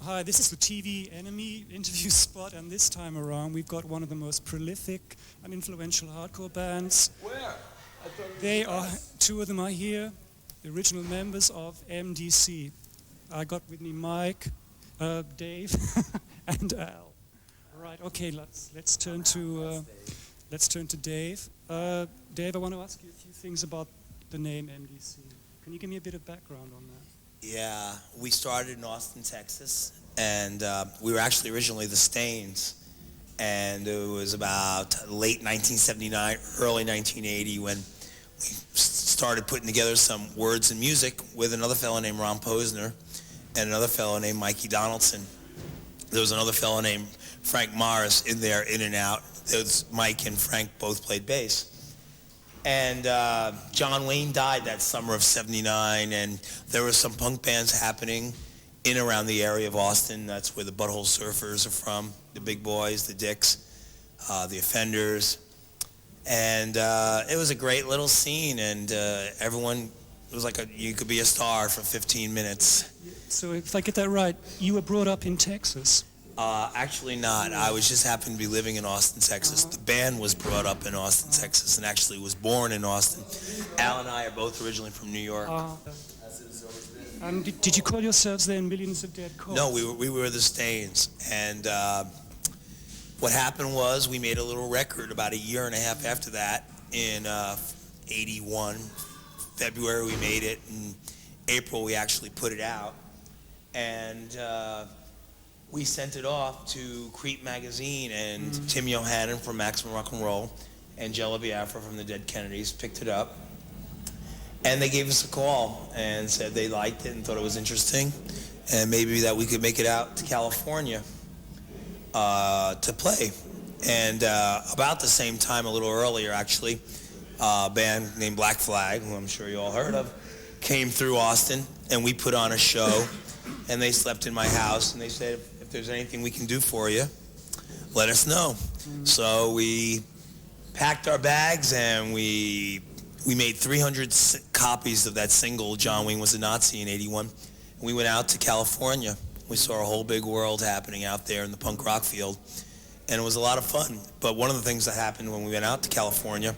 Hi, this is the TV Enemy interview spot, and this time around we've got one of the most prolific and influential hardcore bands. Where? They are, two of them are here, the original members of MDC. I got with me Mike, Dave, and Al. Right, okay, let's turn to Dave. Dave, I want to ask you a few things about the name MDC. Can you give me a bit of background on that? Yeah, we started in Austin, Texas, and we were actually originally the Stains, and it was about late 1979, early 1980 when we started putting together some words and music with another fellow named Ron Posner and another fellow named Mikey Donaldson. There was another fellow named Frank Morris in there, in and out. Mike and Frank both played bass. And John Wayne died that summer of '79, and there were some punk bands happening in around the area of Austin. That's where the Butthole Surfers are from, the Big Boys, the Dicks, the Offenders. And it was a great little scene, and everyone, it was like you could be a star for 15 minutes. So if I get that right, you were brought up in Texas? Actually not. I was just happened to be living in Austin, Texas. The band was brought up in Austin, Texas, and actually was born in Austin. Al and I are both originally from New York. And did you call yourselves then Millions of Dead Corpse? No, we were the Stains. And what happened was we made a little record about a year and a half after that. In '81, February we made it. In April we actually put it out. And we sent it off to Creep magazine, and Tim Yohannan from Maximum Rock and Roll and Jello Biafra from the Dead Kennedys picked it up, and they gave us a call and said they liked it and thought it was interesting, and maybe that we could make it out to California to play. And about the same time, a little earlier actually, a band named Black Flag, who I'm sure you all heard of, came through Austin, and we put on a show, and they slept in my house, and they said, if there's anything we can do for you, let us know. So we packed our bags, and we made 300 copies of that single, John Wayne Was a Nazi, in '81. And we went out to California. We saw a whole big world happening out there in the punk rock field, and it was a lot of fun. But one of the things that happened when we went out to California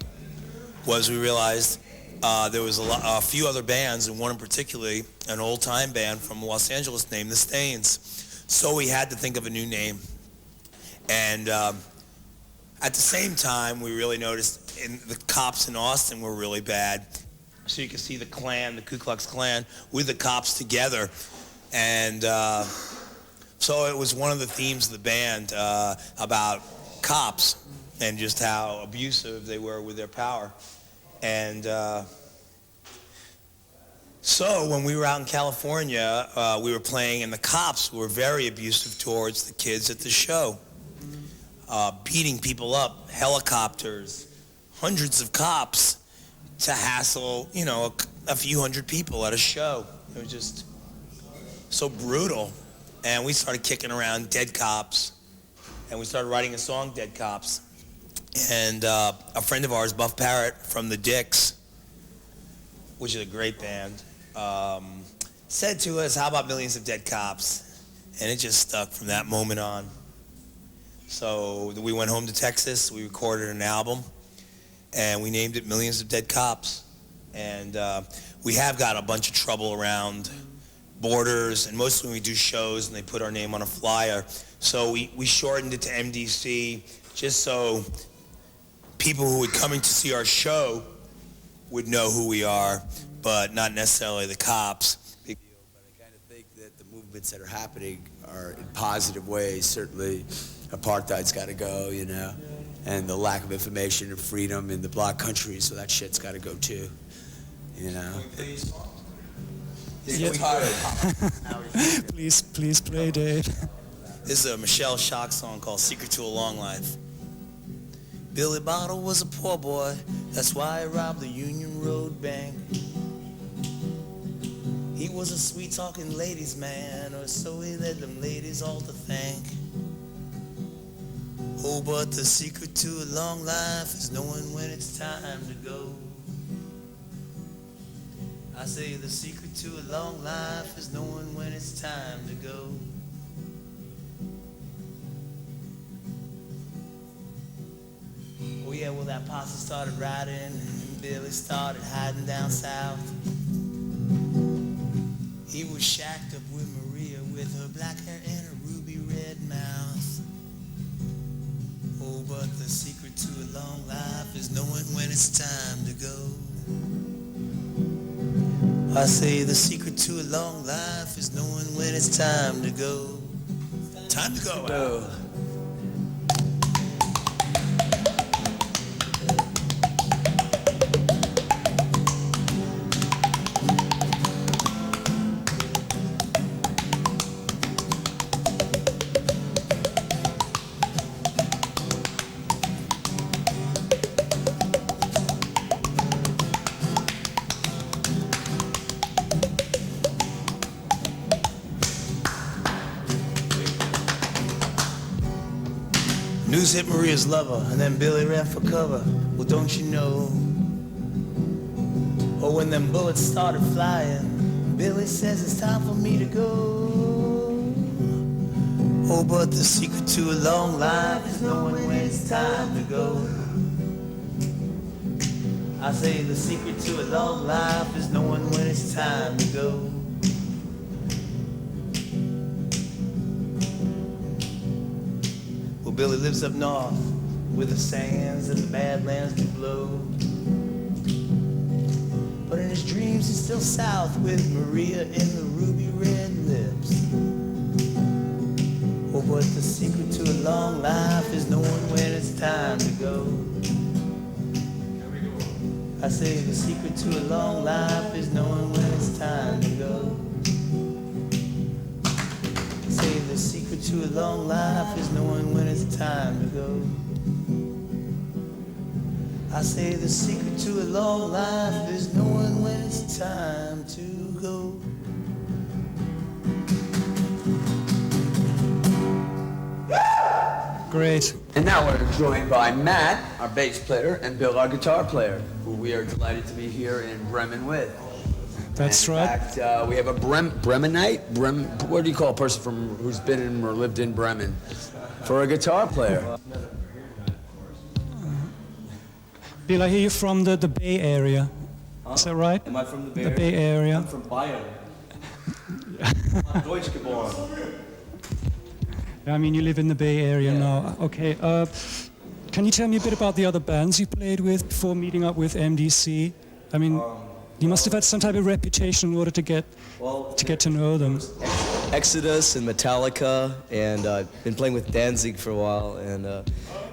was we realized there was a few other bands, and one in particular, an old-time band from Los Angeles named the Stains. So we had to think of a new name. And at the same time, we really noticed the cops in Austin were really bad. So you could see the Klan, the Ku Klux Klan, with the cops together. And so it was one of the themes of the band about cops and just how abusive they were with their power. And so when we were out in California, we were playing, and the cops were very abusive towards the kids at the show, beating people up, helicopters, hundreds of cops to hassle, a few hundred people at a show. It was just so brutal. And we started kicking around Dead Cops, and we started writing a song, Dead Cops. And a friend of ours, Buff Parrott from the Dicks, which is a great band, said to us, how about Millions of Dead Cops? And it just stuck from that moment on. So we went home to Texas, we recorded an album, and we named it Millions of Dead Cops. And we have got a bunch of trouble around borders, and mostly when we do shows and they put our name on a flyer. So we shortened it to MDC just so people who would come in to see our show would know who we are, but not necessarily the cops. But I kind of think that the movements that are happening are in positive ways. Certainly, apartheid's got to go, and the lack of information and freedom in the block country, so that shit's got to go too, you know. Please play, Dave. This is a Michelle Shock song called Secret to a Long Life. Billy Bottle was a poor boy, that's why he robbed the Union Road Bank. He was a sweet-talking ladies' man, or so he led them ladies all to think. Oh, but the secret to a long life is knowing when it's time to go. I say the secret to a long life is knowing when it's time to go. Oh yeah, well that posse started riding, and Billy started hiding down south. He was shacked up with Maria with her black hair and her ruby red mouth. Oh, but the secret to a long life is knowing when it's time to go. I say the secret to a long life is knowing when it's time to go. Time to go. News hit Maria's lover, and then Billy ran for cover. Well, don't you know? Oh, when them bullets started flying, Billy says it's time for me to go. Oh, but the secret to a long life is knowing when it's time to go. I say the secret to a long life is knowing when it's time to go. Billy lives up north where the sands and the badlands do blow. But in his dreams he's still south with Maria in the ruby red lips. Oh, but the secret to a long life is knowing when it's time to go. I say the secret to a long life is knowing when it's time to go. Say the secret to a long life is knowing when it's time to go. I say the secret to a long life is knowing when it's time to go. Great. And now we're joined by Matt, our bass player, and Bill, our guitar player, who we are delighted to be here in Bremen with. That's in right. fact, we have a Bremenite? What do you call a person who's been in or lived in Bremen? For a guitar player. Bill, I hear you're from the Bay Area. Is that right? Am I from the Bay The Area? Bay Area. I'm from Bayern. I'm Deutsch geboren. I mean, you live in the Bay Area now. Okay. Can you tell me a bit about the other bands you played with before meeting up with MDC? I mean, you must have had some type of reputation in order to get to know them. Exodus and Metallica, and been playing with Danzig for a while. And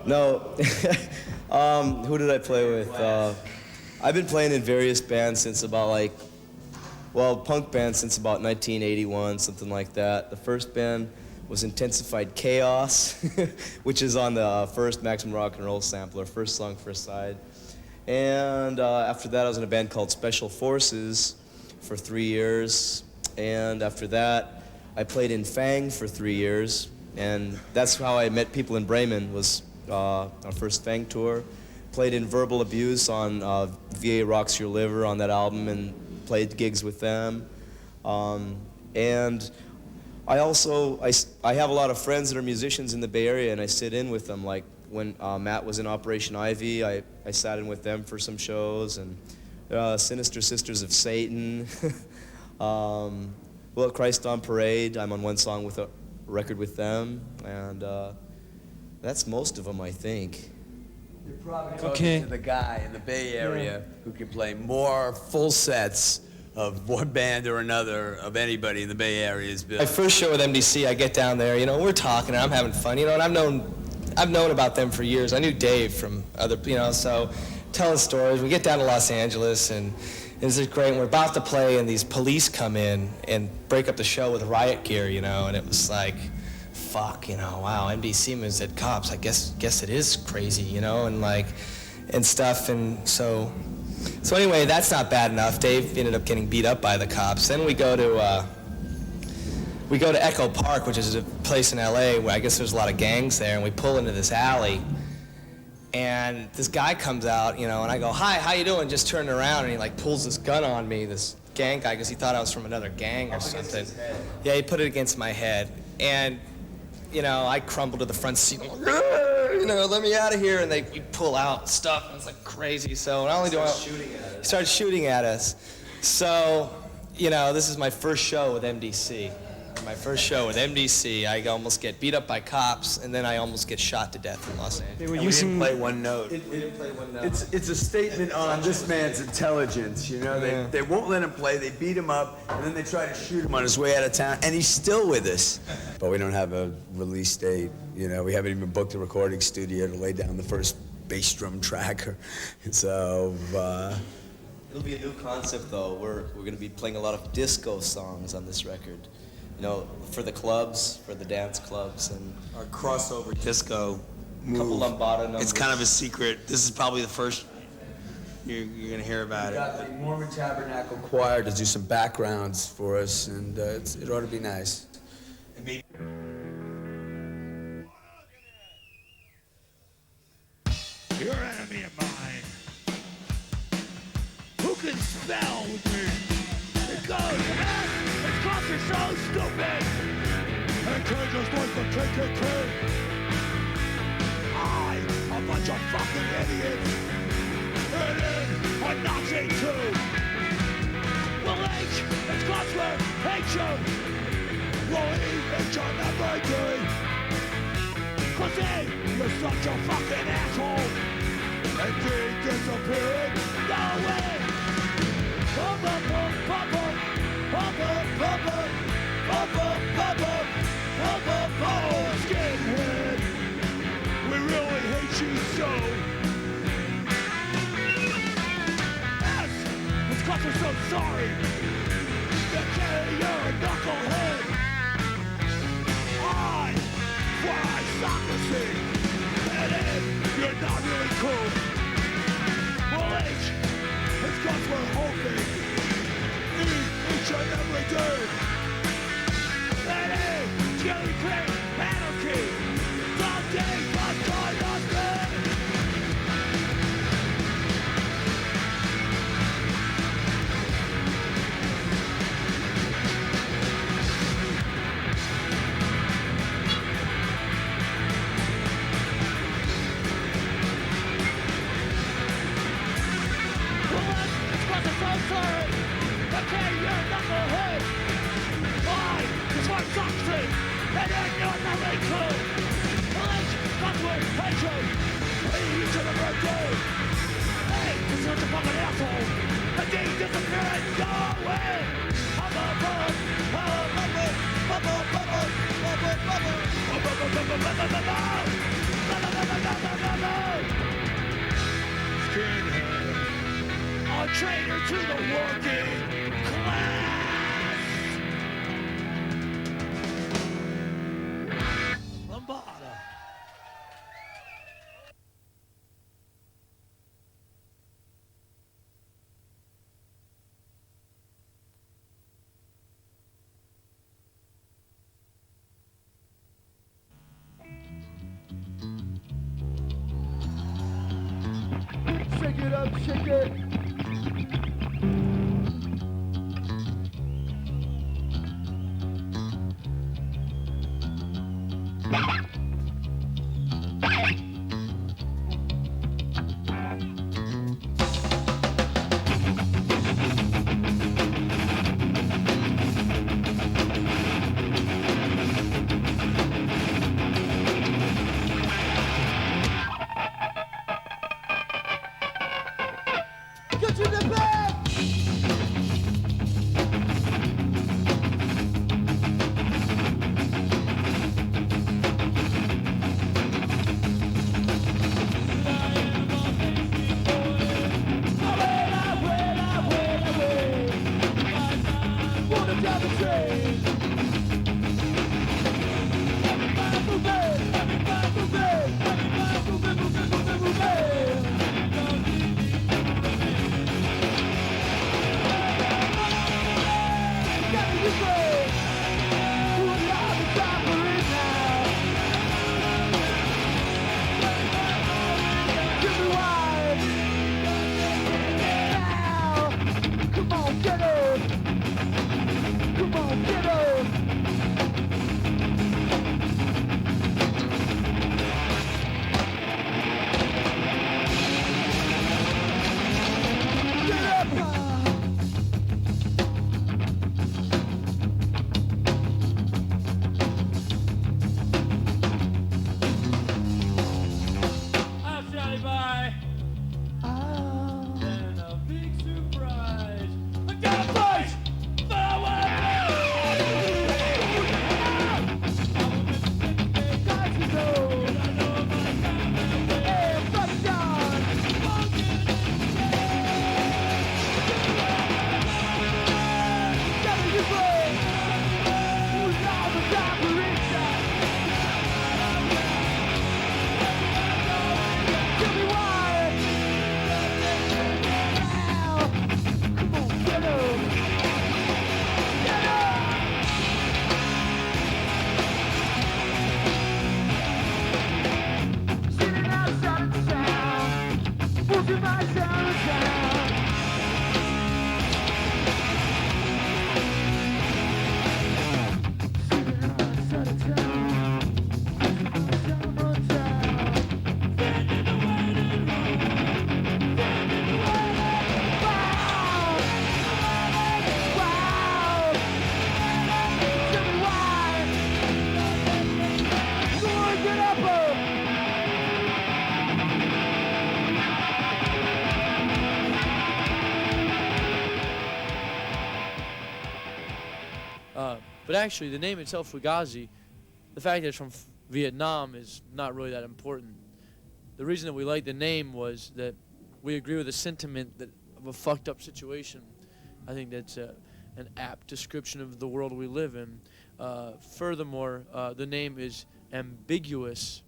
no, who did I play with? I've been playing in various bands since about punk bands since about 1981, something like that. The first band was Intensified Chaos, which is on the first Maximum Rock and Roll sampler, first song, first side. And after that, I was in a band called Special Forces for 3 years. And after that, I played in Fang for 3 years. And that's how I met people in Bremen, was our first Fang tour. Played in Verbal Abuse on VA Rocks Your Liver on that album and played gigs with them. And I also, I have a lot of friends that are musicians in the Bay Area, and I sit in with them. Like when Matt was in Operation Ivy, I sat in with them for some shows, and Sinister Sisters of Satan. Well, Christ on Parade, I'm on one song with a record with them, and that's most of them, I think. You're probably Okay. talking to the guy in the Bay Area who can play more full sets of one band or another of anybody in the Bay Area is Bill. My first show with MDC, I get down there, we're talking, and I'm having fun, and I've known I've known about them for years. I knew Dave from other, so telling stories. We get down to Los Angeles, and this is great. And we're about to play, and these police come in and break up the show with riot gear, and it was like, fuck, wow, MDC moves at cops. I guess it is crazy, and stuff. And so anyway, that's not bad enough. Dave ended up getting beat up by the cops. Then we go to Echo Park, which is a place in LA where I guess there's a lot of gangs there, and we pull into this alley, and this guy comes out, and I go, hi, how you doing? Just turning around, and he like pulls this gun on me, this gang guy, because he thought I was from another gang or something. Yeah, he put it against my head, and I crumble to the front seat. I'm like, let me out of here, and they pull out stuff, and it's like crazy. So not only do I start shooting at us, so this is my first show with MDC. My first show with MDC, I almost get beat up by cops, and then I almost get shot to death in Los Angeles. We didn't play one note. We didn't play one note. It's a statement on this man's intelligence. They won't let him play. They beat him up, and then they try to shoot him on his way out of town, and he's still with us. But we don't have a release date. We haven't even booked a recording studio to lay down the first bass drum track. So it'll be a new concept, though. We're going to be playing a lot of disco songs on this record. For the clubs, for the dance clubs, and Our crossover disco move. couple lambada numbers. It's kind of a secret. This is probably the first you're going to hear about we it. got the Mormon Tabernacle Choir to do some backgrounds for us, and it ought to be nice. Your enemy of mine. Who can spell with me? It goes, its cops are so stupid. And change us like the KKK. A bunch of fucking idiots. And then a Nazi too. Well, H, its cops will hate you. Well, E, it's your everything. Cause A, you're such a fucking asshole. And D, disappearing. No way. Pop up, pop up, pop up, pop up, pop up, pop up, pop up, oh, skinhead. We really hate you so. S, his cops are so sorry. The K, you're a knucklehead. I, for isocracy. And N, you're not really cool. Well, H, his cops were hoping. E, each and every day. And A, Jelly Craig, anarchy. Someday, but God lost me. Sorry, okay, you're a knucklehead. Why? Cause I'm toxic, and then you're not really cool. Well, that's what hate you. You should have heard you. Hey, cause you're a fucking asshole. And then you disappear and go away. Skinhead. A traitor to the working class. Lambada. Shake it up, shake it. actually, the name itself, Fugazi, the fact that it's from Vietnam is not really that important. The reason that we like the name was that we agree with the sentiment that of a fucked up situation. I think that's an apt description of the world we live in. Furthermore, the name is ambiguous.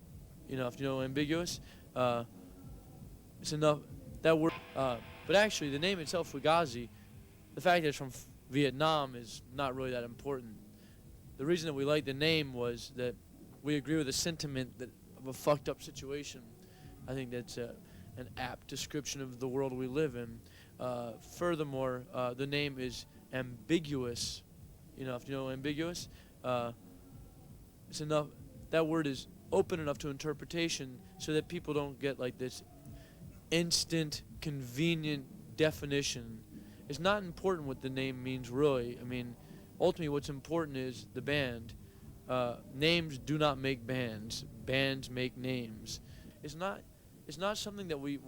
If you know ambiguous, it's enough. That word, but actually, the name itself, Fugazi, the fact that it's from Vietnam is not really that important. The reason that we like the name was that we agree with the sentiment that of a fucked up situation. I think that's an apt description of the world we live in. Furthermore, the name is ambiguous. If you know ambiguous, it's enough. That word is open enough to interpretation so that people don't get like this instant, convenient definition. It's not important what the name means, really. I mean, ultimately, what's important is the band. Names do not make bands. Bands make names. It's not something that we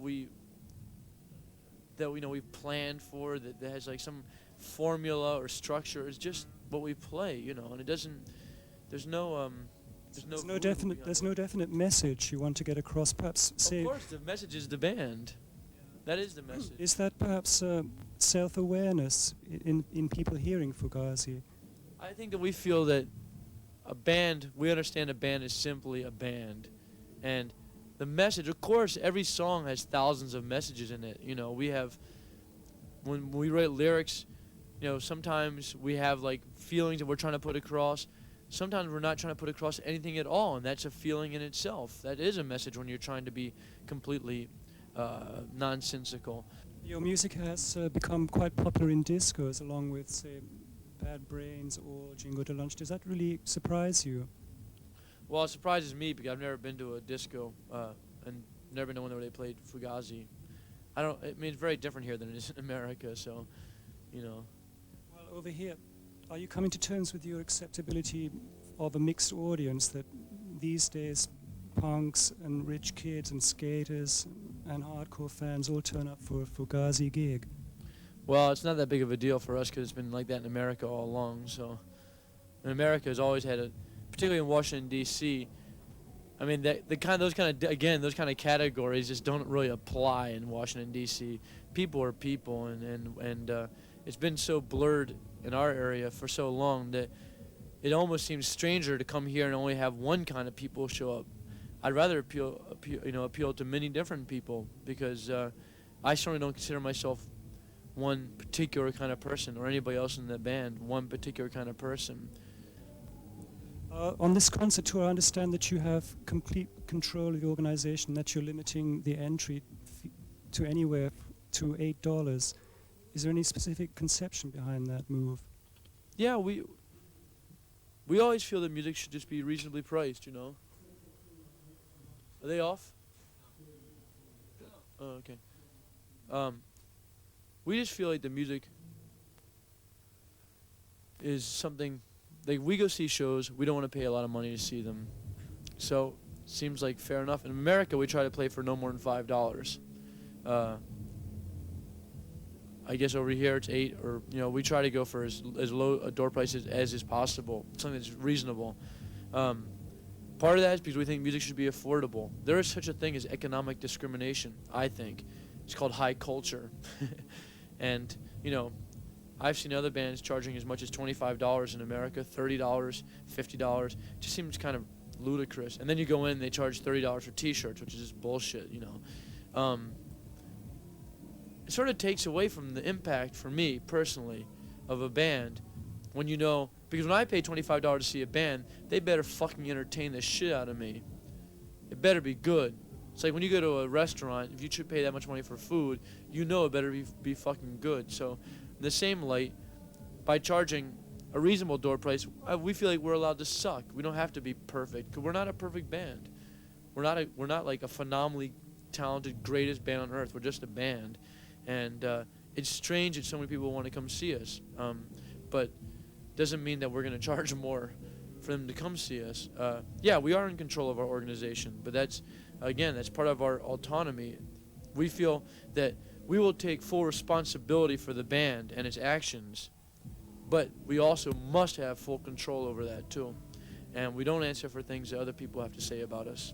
planned for, that has like some formula or structure. It's just what we play, and it doesn't. There's no definite message you want to get across. Perhaps say. Of course, the message is the band. That is the message. Is that perhaps self-awareness in people hearing Fugazi? I think that we feel that we understand a band is simply a band. And the message, of course, every song has thousands of messages in it. When we write lyrics, sometimes we have like feelings that we're trying to put across. Sometimes we're not trying to put across anything at all, and that's a feeling in itself. That is a message when you're trying to be completely nonsensical. Your music has become quite popular in discos, along with, say, Bad Brains or Jingo de Lunch. Does that really surprise you? Well, it surprises me because I've never been to a disco and never been to one where they played Fugazi. It's very different here than it is in America, so, Well, over here, are you coming to terms with your acceptability of a mixed audience, that these days punks and rich kids and skaters and hardcore fans all turn up for a Fugazi gig? Well, it's not that big of a deal for us because it's been like that in America all along. So, America has always had particularly in Washington D.C. I mean, those kind of categories just don't really apply in Washington D.C. People are people, and it's been so blurred in our area for so long that it almost seems stranger to come here and only have one kind of people show up. I'd rather appeal to many different people because I certainly don't consider myself one particular kind of person or anybody else in the band one particular kind of person. On this concert tour, I understand that you have complete control of the organization, that you're limiting the entry to anywhere to $8. Is there any specific conception behind that move? Yeah, we always feel that music should just be reasonably priced, Are they off? Oh, okay. We just feel like the music is something, like we go see shows, we don't want to pay a lot of money to see them. So, seems like fair enough. In America, we try to play for no more than $5. I guess over here it's $8, or we try to go for as low a door price as is possible, something that's reasonable. Part of that is because we think music should be affordable. There is such a thing as economic discrimination, I think. It's called high culture. And, I've seen other bands charging as much as $25 in America, $30, $50. It just seems kind of ludicrous. And then you go in and they charge $30 for T-shirts, which is just bullshit, It sort of takes away from the impact, for me, personally, of a band when because when I pay $25 to see a band, they better fucking entertain the shit out of me. It better be good. It's like when you go to a restaurant, if you should pay that much money for food, it better be fucking good. So, in the same light, by charging a reasonable door price, we feel like we're allowed to suck. We don't have to be perfect, because we're not a perfect band. We're not like a phenomenally talented, greatest band on earth. We're just a band. And it's strange that so many people want to come see us. But doesn't mean that we're going to charge more for them to come see us. Yeah, we are in control of our organization, but that's part of our autonomy. We feel that we will take full responsibility for the band and its actions But we also must have full control over that too. And we don't answer for things that other people have to say about us.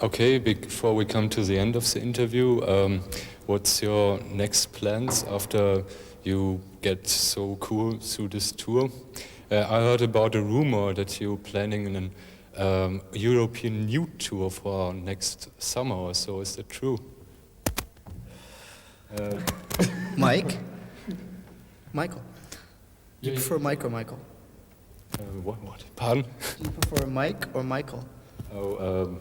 Okay, before we come to the end of the interview, what's your next plans after you get so cool through this tour? I heard about a rumor that you're planning an European nude tour for next summer or so. Is that true? Mike? Michael. Do you Yeah, prefer Mike or Michael? What? Pardon? Do you prefer Mike or Michael? Oh,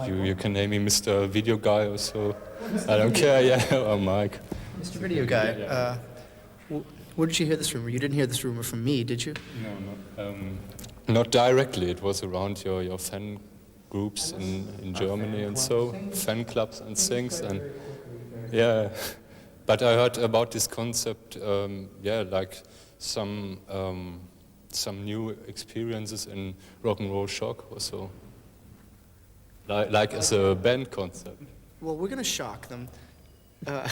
you can name me Mr. Video Guy or so. I don't care, yeah, or Mike. Mr. Video Guy, where did you hear this rumor? You didn't hear this rumor from me, did you? No, not directly. It was around your fan groups in Germany and so, fan clubs and things, and yeah. But I heard about this concept, like some new experiences in rock and roll shock or so. Like as a band concept. Well, we're going to shock them. Uh,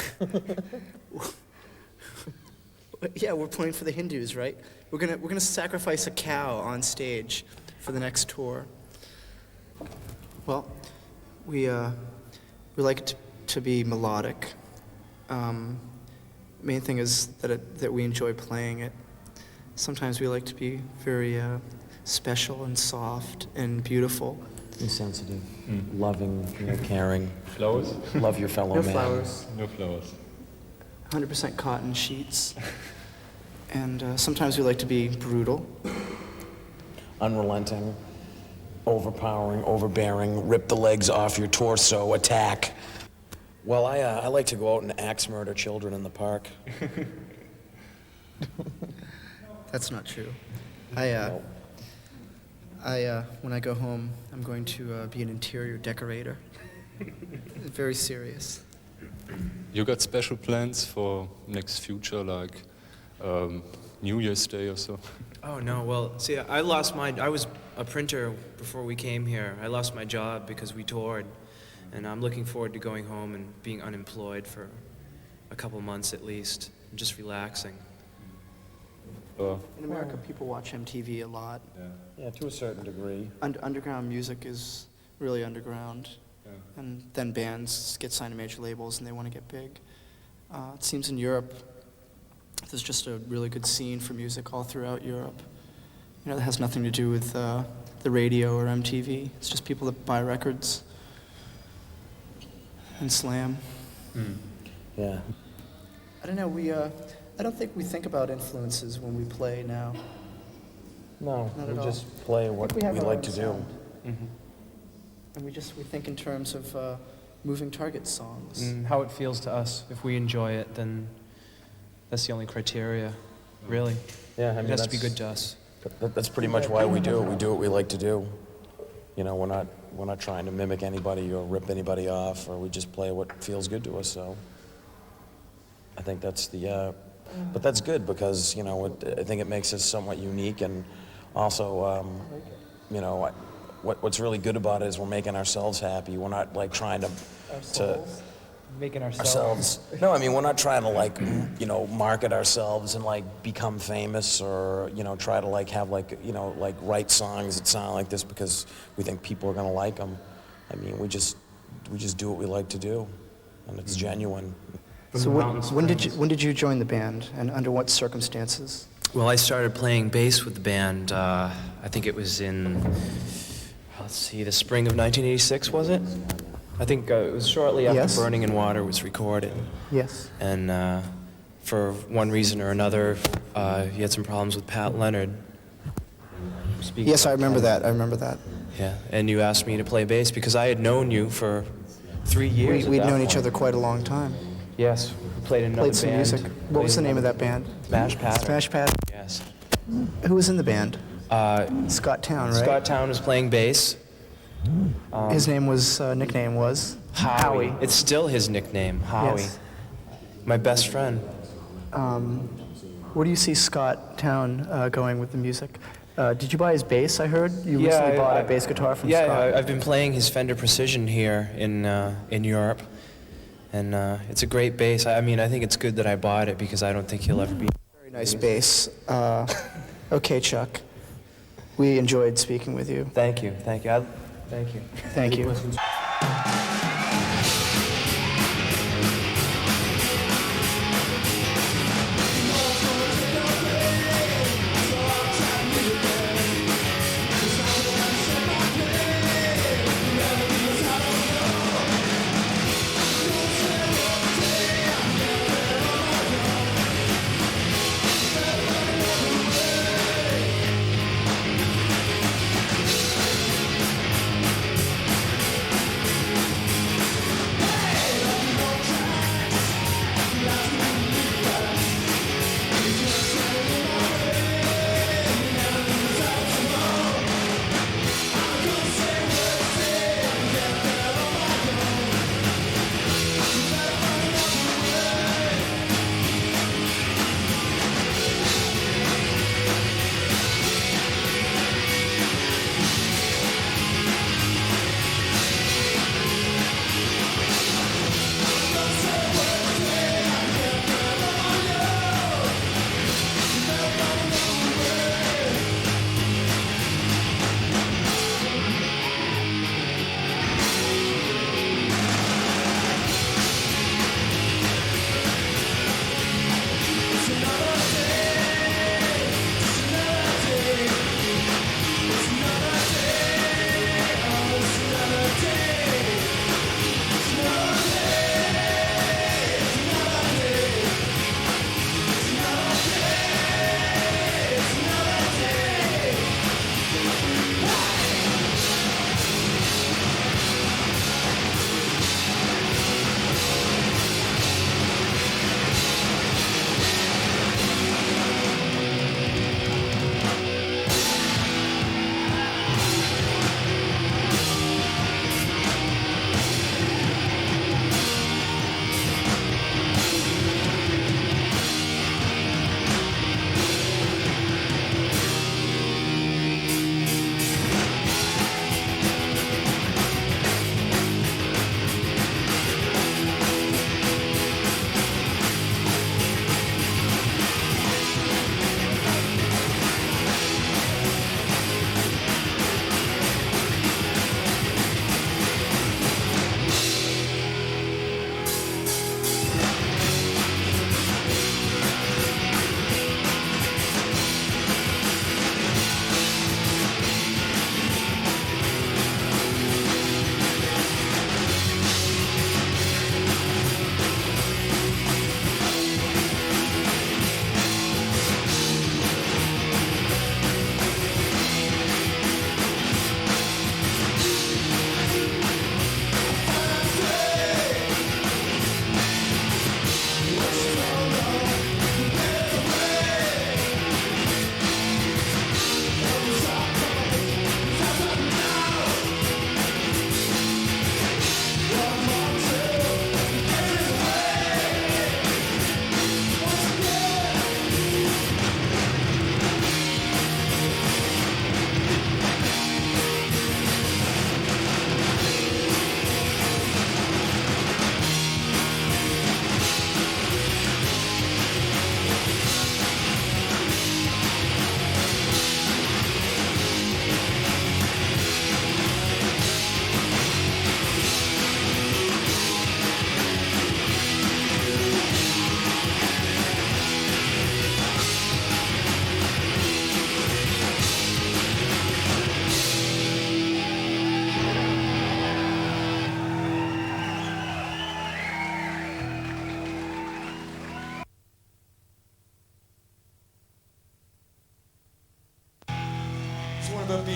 yeah, we're playing for the Hindus, right? We're gonna sacrifice a cow on stage for the next tour. Well, we like it to be melodic. Main thing is that we enjoy playing it. Sometimes we like to be very special and soft and beautiful. Insensitive, loving, caring. Flowers? Love your fellow No man. flowers. No flowers. 100% cotton sheets. And sometimes we like to be brutal. Unrelenting, overpowering, overbearing, rip the legs off your torso, attack. Well, I like to go out and axe murder children in the park. That's not true. When I go home, I'm going to be an interior decorator. Very serious. You got special plans for next future, like New Year's Day or so? Oh no, well, see, I was a printer before we came here. I lost my job because we toured, and I'm looking forward to going home and being unemployed for a couple months at least, and just relaxing. In America, people watch MTV a lot. Yeah, to a certain degree. Underground music is really underground. And then bands get signed to major labels and they want to get big. It seems in Europe, there's just a really good scene for music all throughout Europe. That has nothing to do with the radio or MTV. It's just people that buy records and slam. Yeah. I don't know, I don't think we think about influences when we play now. No, Not we at all. just play what We have we our like own to do. sound. And we think in terms of moving target songs. How it feels to us. If we enjoy it, then that's the only criteria, really. Yeah, I mean, It has to be that's- good to us. That's pretty much why we do it. We do what we like to do. We're not trying to mimic anybody or rip anybody off, or we just play what feels good to us. So I think that's but that's good because I think it makes us somewhat unique, and also what's really good about it is we're making ourselves happy. We're not like trying to Making ourselves. No, I mean, we're not trying to market ourselves and become famous or try to have write songs that sound like this because we think people are gonna like them. I mean, we just do what we like to do, and it's genuine. So when did you join the band, and under what circumstances? Well, I started playing bass with the band, I think it was in, the spring of 1986, was it? I think it was shortly after Yes. Burning in Water was recorded. Yes. And for one reason or another, he had some problems with Pat Leonard. Yes, I remember that. Yeah, and you asked me to play bass because I had known you for 3 years. We'd known each other quite a long time. Yes, we played in another Played some band. music. What was the name of that band? Smash Pattern. Smash Pattern. Yes. Who was in the band? Scott Town, right? Scott Town was playing bass. His nickname was Howie. It's still his nickname, Howie. Yes. My best friend. Where do you see Scott Town going with the music? Did you buy his bass? I heard you recently bought a bass guitar from Scott. Yeah, I've been playing his Fender Precision here in Europe, and it's a great bass. I mean, I think it's good that I bought it because I don't think he'll ever be. Very nice bass. Okay, Chuck. We enjoyed speaking with you. Thank you. Thank you. Thank you. Thank you.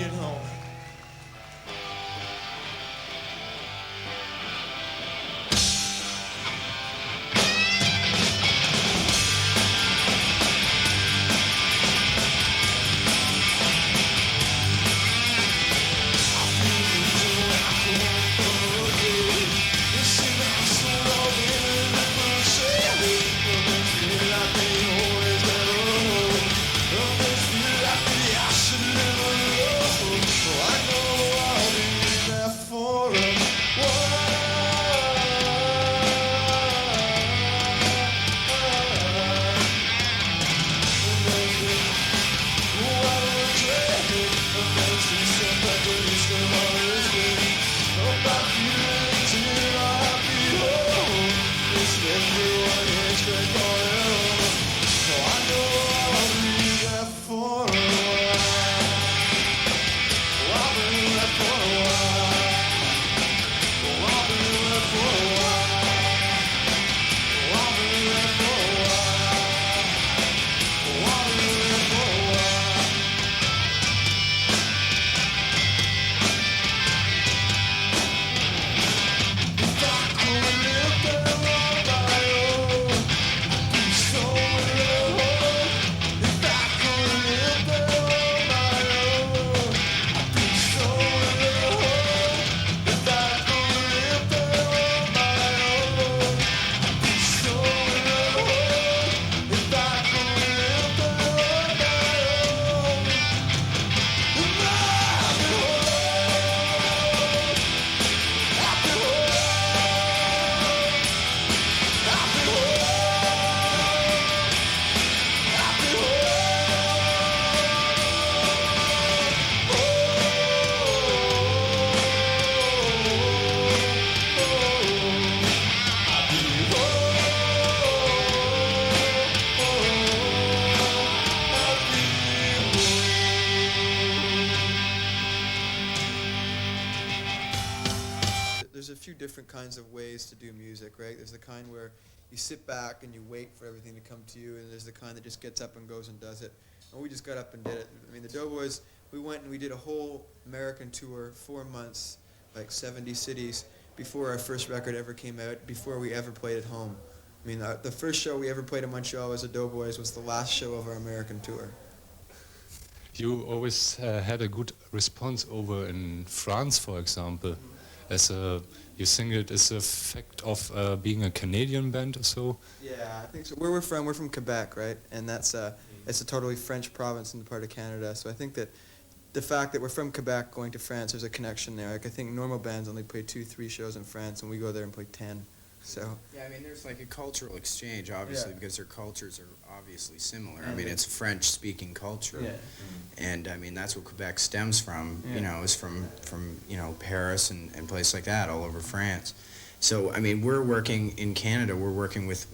me at home. There's a few different kinds of ways to do music, right? There's the kind where you sit back and you wait for everything to come to you, and there's the kind that just gets up and goes and does it. And we just got up and did it. I mean, the Doughboys, we went and we did a whole American tour, 4 months, like 70 cities, before our first record ever came out, before we ever played at home. I mean, the first show we ever played in Montreal as the Doughboys was the last show of our American tour. You always had a good response over in France, for example. You think it is a fact of being a Canadian band or so? Yeah, I think so. Where we're from Quebec, right? And that's it's a totally French province in the part of Canada. So I think that the fact that we're from Quebec going to France, there's a connection there. Like I think normal bands only play 2-3 shows in France, and we go there and play 10. So yeah, I mean, there's like a cultural exchange, obviously, Yeah. because their cultures are obviously similar. I mean, it's a French-speaking culture, Yeah. and I mean that's what Quebec stems from. Yeah. You know, is from you know Paris and places like that all over France. So I mean, we're working in Canada. We're working with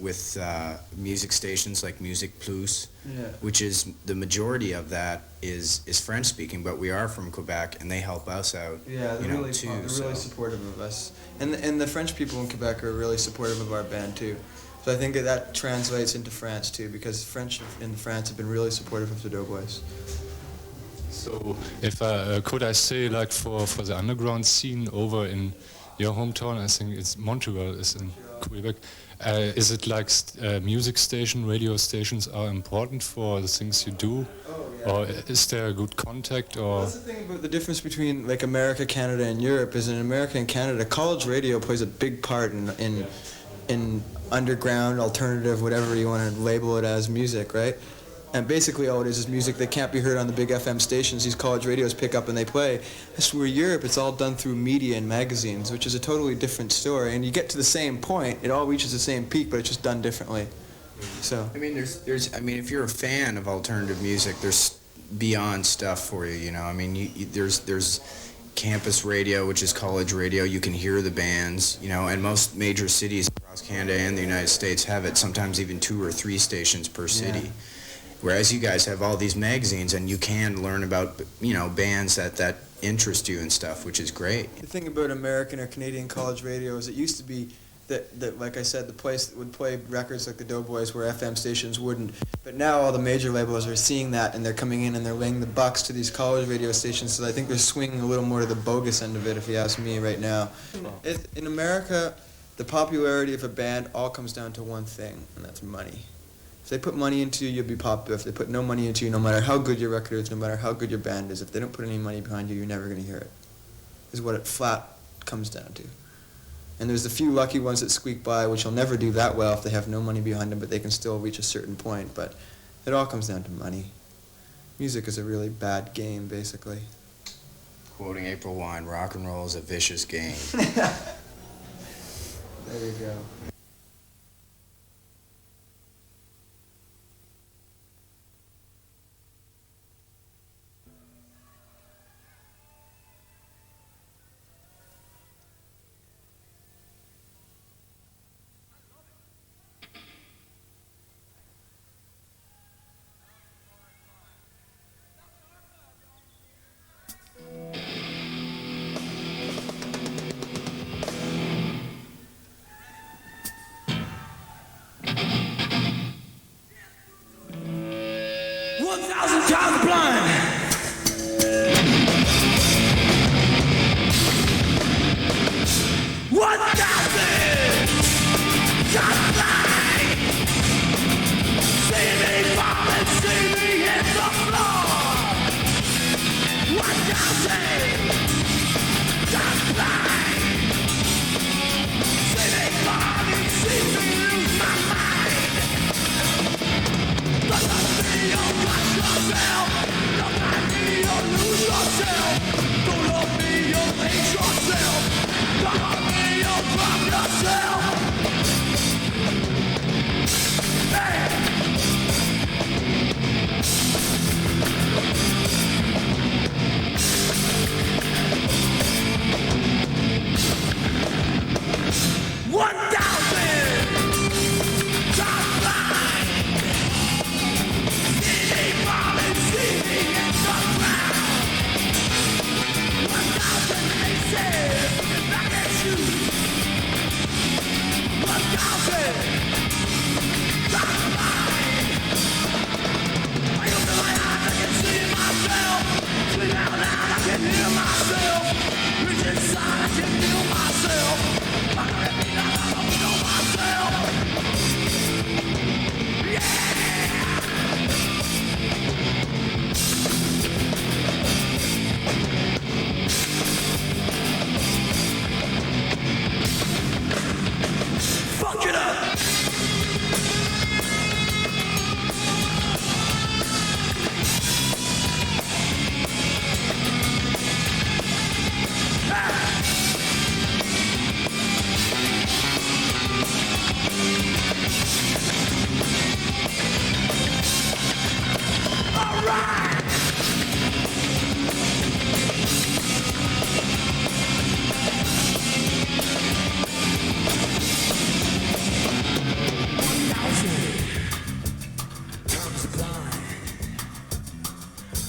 music stations like Music Plus, Yeah. which is the majority of that is French speaking, but we are from Quebec and they help us out. yeah, you they're know, really too. they're so. really supportive of us, and the French people in Quebec are really supportive of our band too. So I think that translates into France too, because French in France have been really supportive of the Doughboys. So, if could I say, like for the underground scene over in your hometown, I think it's Montreal, is in Quebec. Is it like music station, radio stations are important for the things you do, or is there a good contact? Or That's the thing about the difference between like America, Canada, and Europe is in America and Canada, college radio plays a big part in underground, alternative, whatever you want to label it as, music, right? And basically all it is music that can't be heard on the big FM stations. These college radios pick up and they play. As for Europe, it's all done through media and magazines, which is a totally different story. And you get to the same point, it all reaches the same peak, but it's just done differently. So I mean, I mean, if you're a fan of alternative music, there's beyond stuff for you. You know, I mean, there's campus radio, which is college radio. You can hear the bands. You know, and most major cities across Canada and the United States have it. Sometimes even 2 or 3 stations per city. Yeah. Whereas you guys have all these magazines, and you can learn about bands that interest you and stuff, which is great. the thing about American or Canadian college radio is it used to be that, like I said, the place would play records like the Doughboys where FM stations wouldn't. But now all the major labels are seeing that, and they're coming in and they're laying the bucks to these college radio stations, so I think they're swinging a little more to the bogus end of it, if you ask me right now. In America, the popularity of a band all comes down to one thing, and that's money. If they put money into you, you'll be popular. If they put no money into you, no matter how good your record is, no matter how good your band is, if they don't put any money behind you, you're never going to hear it, is what it flat comes down to. And there's a few lucky ones that squeak by, which will never do that well if they have no money behind them, but they can still reach a certain point. But it all comes down to money. Music is a really bad game, basically. Quoting April Wine, rock and roll is a vicious game. There you go. 1,000 times blind. One thousand times blind. See me fall and see me hit the floor. 1,000 times blind. See me fall and see me lose my mind. Look at me, oh watch yourself. Look at me, oh lose yourself. Don't love me, oh hate yourself. Look at me, oh drop yourself. Hey! 1,000 times blind. See me fall and see me in the ground. 1,000 faces looking back at you. 1,000 times blind. I open my eyes, I can see myself. Sleep out loud, I can hear myself. Reach inside, I can feel myself. I don't know myself. Yeah! Fuck it up! Alright!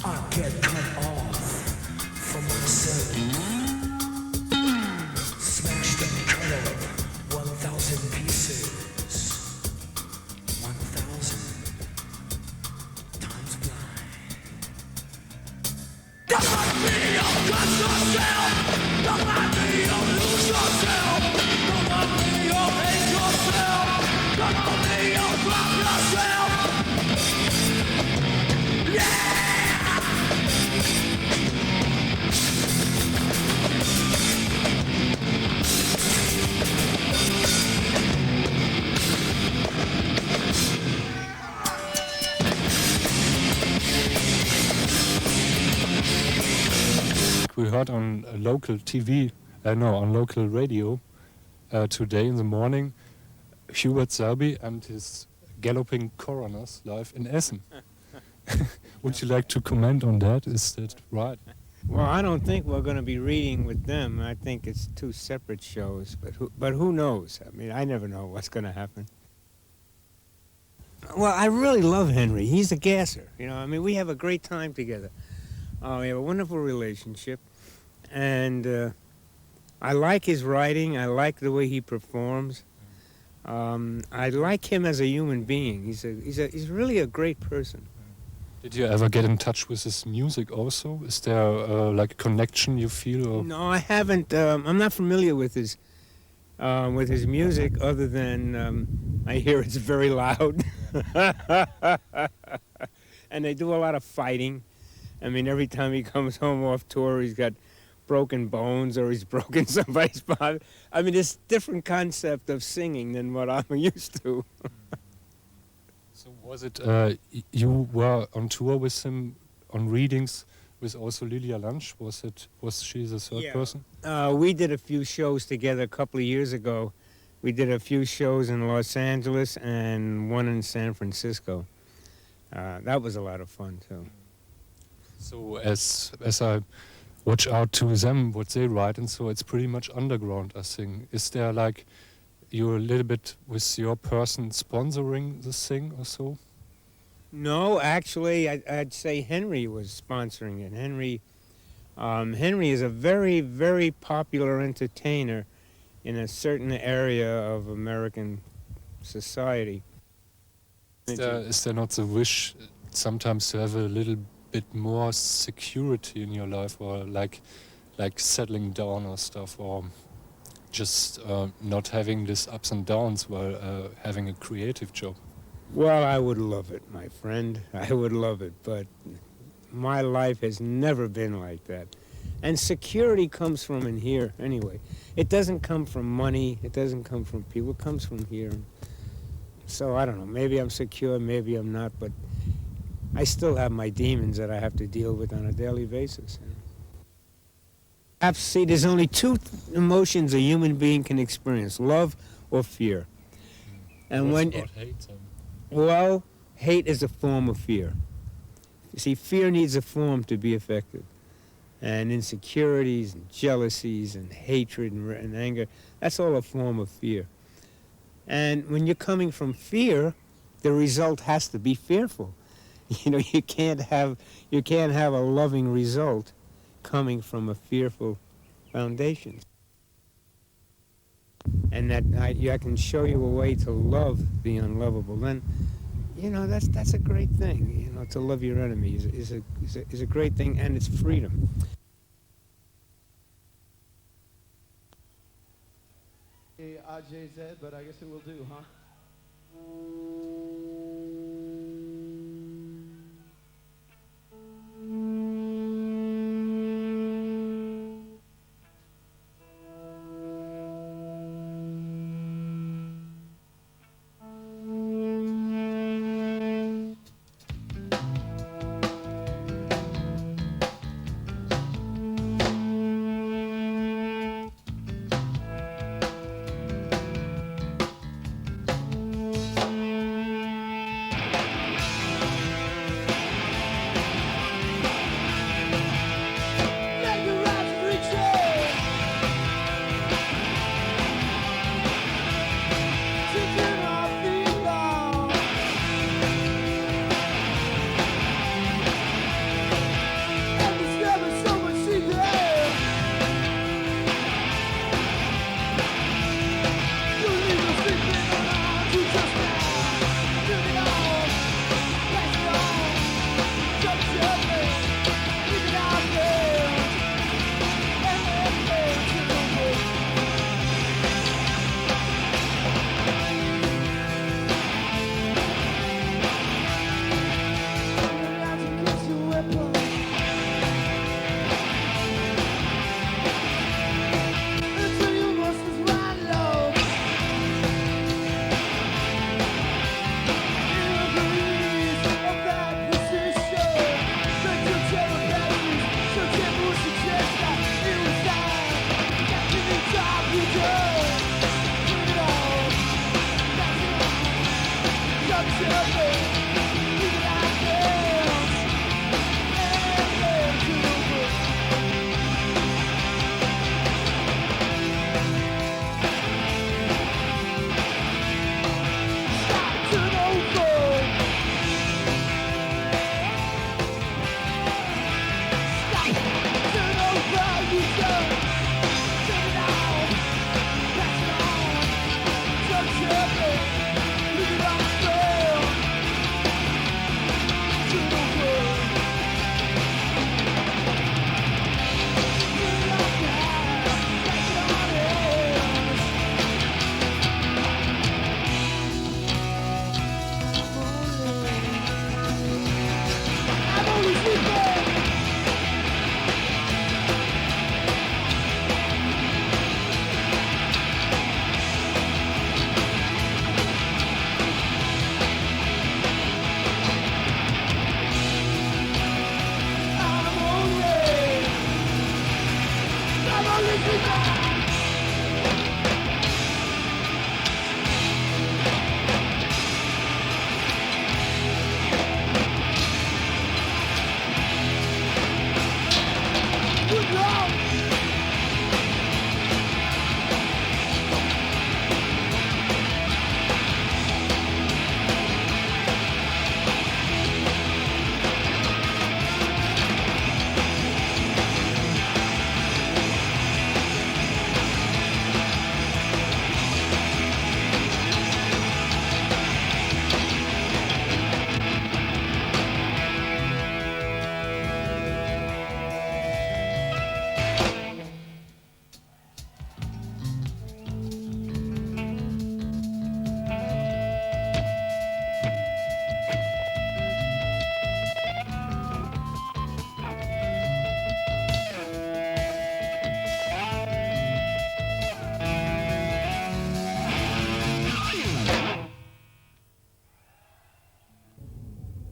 I get cut off from myself. Smashed and cut up 1,000 pieces. 1,000 times blind. Don't let me, oh cut yourself. Don't let me, oh lose yourself. Don't let me, oh hate yourself. Don't let me, oh drop yourself. Yeah! We heard on local TV, on local radio today in the morning, Hubert Selby and his Galloping Coroners live in Essen. Would you like to comment on that? Is that right? Well, I don't think we're going to be reading with them. I think it's two separate shows, but who knows? I mean, I never know what's going to happen. Well, I really love Henry. He's a gasser. You know, I mean, we have a great time together. We have a wonderful relationship, and I like his writing. I like the way he performs. I like him as a human being. He's really a great person. Did you ever get in touch with his music also? Is there like a connection you feel? Or? No, I haven't. I'm not familiar with his music, other than I hear it's very loud, and they do a lot of fighting. I mean, every time he comes home off tour, he's got broken bones or he's broken somebody's body. I mean, it's a different concept of singing than what I'm used to. So was it you were on tour with him on readings with also Lilia Lunch? Was she the third person? We did a few shows together a couple of years ago. We did a few shows in Los Angeles and one in San Francisco. That was a lot of fun too. So as I watch out to them, what they write, and so it's pretty much underground, I think. Is there like you're a little bit with your person sponsoring this thing or so? No, actually, I'd say Henry was sponsoring it. Henry is a very, very popular entertainer in a certain area of American society. Is there not the wish sometimes to have a little bit more security in your life, or like settling down or stuff, or just not having these ups and downs while having a creative job? Well, I would love it, my friend. I would love it, but my life has never been like that. And security comes from in here anyway. It doesn't come from money. It doesn't come from people. It comes from here. So I don't know. Maybe I'm secure, maybe I'm not, but I still have my demons that I have to deal with on a daily basis. See, there's only two emotions a human being can experience: love or fear. And when about hate? Well, hate is a form of fear. You see, fear needs a form to be effective. And insecurities and jealousies and hatred and anger, that's all a form of fear. And when you're coming from fear, the result has to be fearful. You know, you can't have a loving result coming from a fearful foundation. And that I can show you a way to love the unlovable. Then, you know, that's a great thing. You know, to love your enemy is a great thing, and it's freedom. AJZ, but I guess it will do, huh?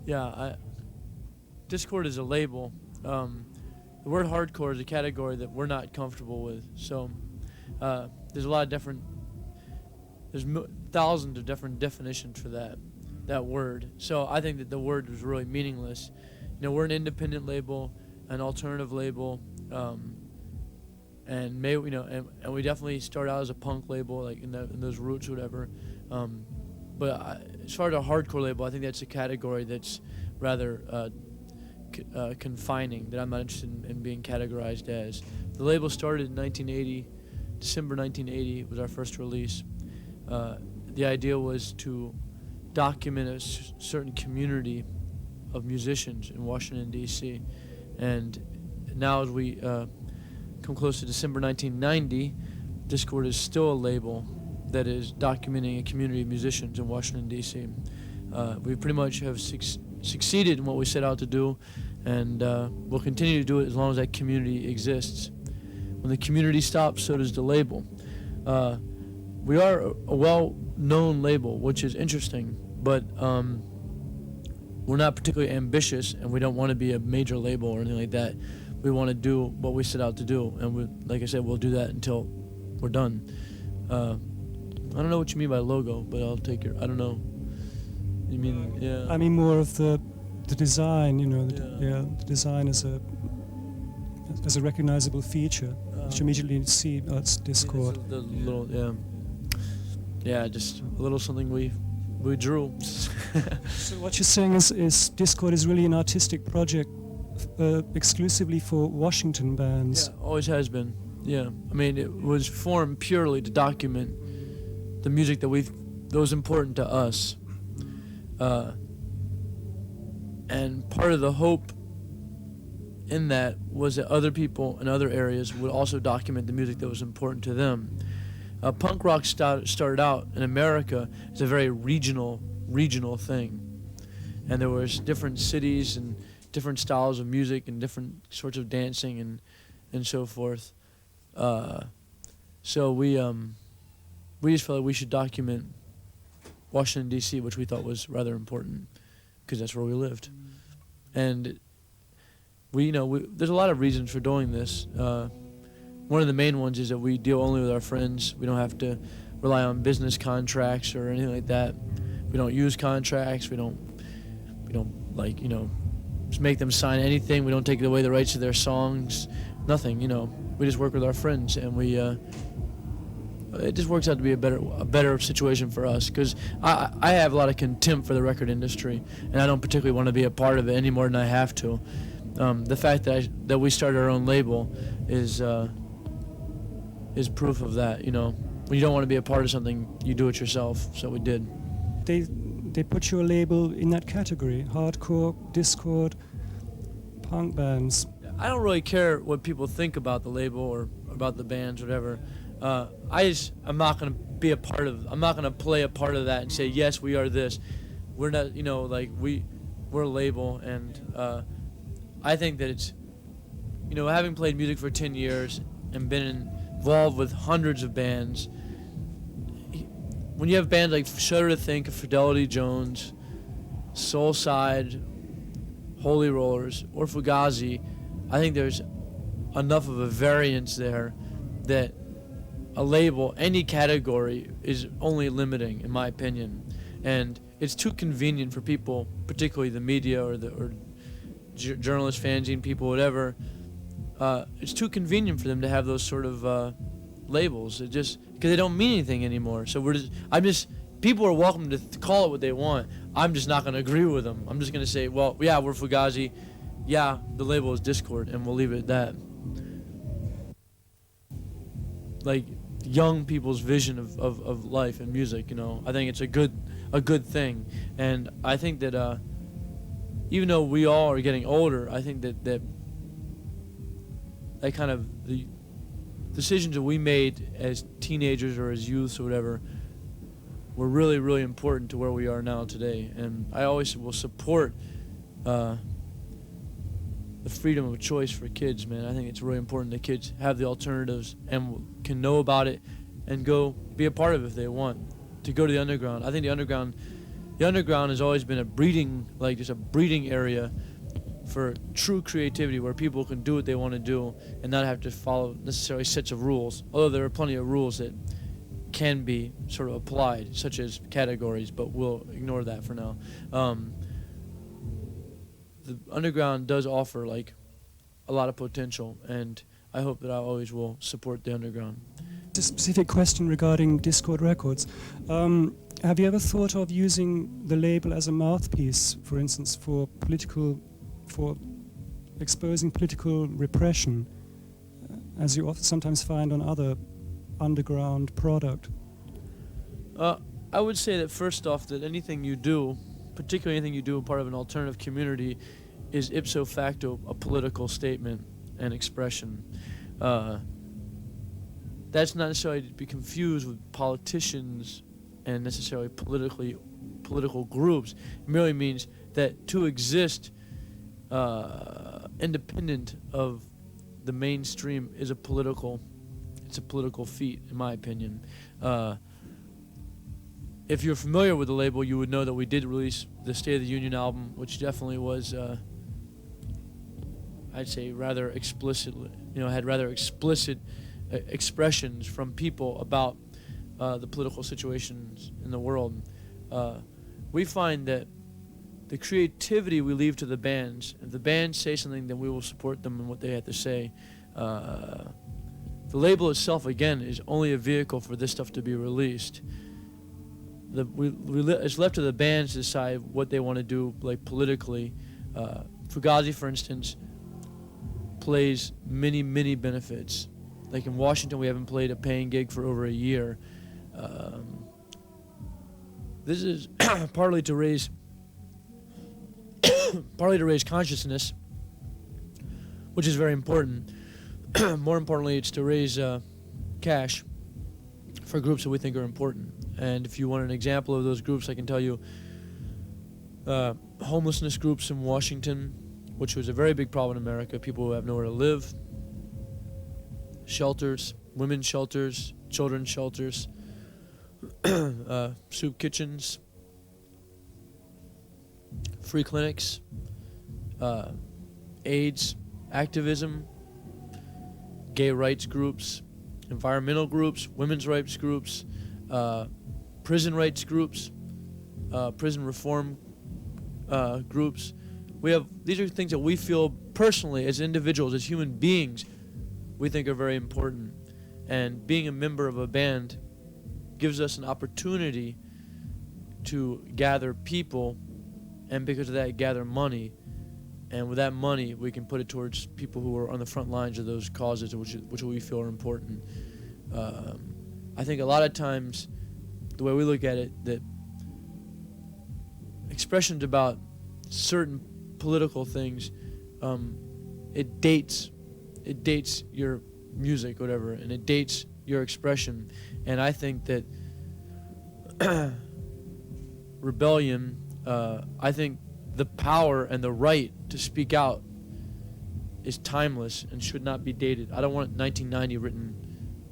Yeah, Discord is a label. The word hardcore is a category that we're not comfortable with. So there's a lot of different, there's thousands of different definitions for that word. So I think that the word was really meaningless. You know, we're an independent label, an alternative label, and and we definitely start out as a punk label, like in those roots or whatever. But as far as a hardcore label, I think that's a category that's rather confining, that I'm not interested in being categorized as. The label started in 1980. December 1980 was our first release. The idea was to document a certain community of musicians in Washington, D.C. And now as we come close to December 1990, Discord is still a label that is documenting a community of musicians in Washington, D.C. We pretty much have succeeded in what we set out to do, and we'll continue to do it as long as that community exists. When the community stops, so does the label. We are a well-known label, which is interesting, but we're not particularly ambitious, and we don't want to be a major label or anything like that. We want to do what we set out to do, and like I said, we'll do that until we're done. I don't know what you mean by logo, but I'll take your, I don't know. You mean, yeah. I mean more of the design, you know, the design as a recognizable feature, which you immediately see that's Discord. The little, yeah, just a little something we drew. So what you're saying is Discord is really an artistic project exclusively for Washington bands. Yeah, always has been. Yeah, I mean, it was formed purely to document the music that was important to us. And part of the hope in that was that other people in other areas would also document the music that was important to them. Punk rock started out in America as a very regional thing. And there was different cities and different styles of music and different sorts of dancing and so forth. So we just felt like we should document Washington, D.C., which we thought was rather important because that's where we lived. And there's a lot of reasons for doing this. One of the main ones is that we deal only with our friends. We don't have to rely on business contracts or anything like that. We don't use contracts. We don't just make them sign anything. We don't take away the rights to their songs. Nothing, We just work with our friends, and it just works out to be a better situation for us, because I have a lot of contempt for the record industry, and I don't particularly want to be a part of it any more than I have to. The fact that we started our own label is proof of that. When you don't want to be a part of something, you do it yourself. So we did. They put your label in that category: hardcore, Discord, punk bands. I don't really care what people think about the label or about the bands, or whatever. I'm not gonna be a part of. I'm not gonna play a part of that and say yes, we are this. We're not. We're a label, and I think that it's, having played music for 10 years and been involved with hundreds of bands. When you have bands like Shudder to Think, Fidelity Jones, Soulside, Holy Rollers, or Fugazi, I think there's enough of a variance there that a label, any category, is only limiting, in my opinion. And it's too convenient for people, particularly the media or journalists, fanzine people, whatever. It's too convenient for them to have those sort of labels. It just because they don't mean anything anymore. So people are welcome to call it what they want. I'm just not going to agree with them. I'm just going to say, well, yeah, we're Fugazi. Yeah, the label is Discord, and we'll leave it at that. Like young people's vision of life and music, you know, I think it's a good thing. And I think that even though we all are getting older, I think that kind of the decisions that we made as teenagers or as youths or whatever were really, really important to where we are now today. And I always will support the freedom of choice for kids, man. I think it's really important that kids have the alternatives and can know about it and go be a part of it if they want. To go to the underground. I think the underground has always been a breeding area for true creativity where people can do what they want to do and not have to follow necessarily sets of rules. Although there are plenty of rules that can be sort of applied, such as categories, but we'll ignore that for now. The underground does offer like a lot of potential, and I hope that I always will support the underground. A specific question regarding Discord Records. Have you ever thought of using the label as a mouthpiece, for instance, for exposing political repression, as you often sometimes find on other underground product? I would say that first off, that anything you do, particularly anything you do part of an alternative community, is ipso facto a political statement and expression. That's not necessarily to be confused with politicians and necessarily political groups. It merely means that to exist independent of the mainstream is a political feat, in my opinion. If you're familiar with the label, you would know that we did release the State of the Union album, which definitely was, I'd say, rather explicit. Had rather explicit expressions from people about the political situations in the world. We find that the creativity we leave to the bands. If the bands say something, then we will support them in what they have to say. The label itself, again, is only a vehicle for this stuff to be released. It's left to the bands to decide what they want to do, like politically. Fugazi, for instance, plays many, many benefits. Like in Washington, we haven't played a paying gig for over a year. This is partly to raise consciousness, which is very important. More importantly, it's to raise cash for groups that we think are important. And if you want an example of those groups, I can tell you homelessness groups in Washington, which was a very big problem in America, people who have nowhere to live, shelters, women's shelters, children's shelters, soup kitchens, free clinics, AIDS activism, gay rights groups, environmental groups, women's rights groups, prison rights groups, prison reform groups. These are things that we feel personally as individuals, as human beings, we think are very important. And being a member of a band gives us an opportunity to gather people, and because of that, gather money. And with that money, we can put it towards people who are on the front lines of those causes, which we feel are important. I think a lot of times, the way we look at it, that expressions about certain political things, it dates your music, whatever, and it dates your expression. And I think that rebellion, I think the power and the right to speak out is timeless and should not be dated. I don't want 1990 written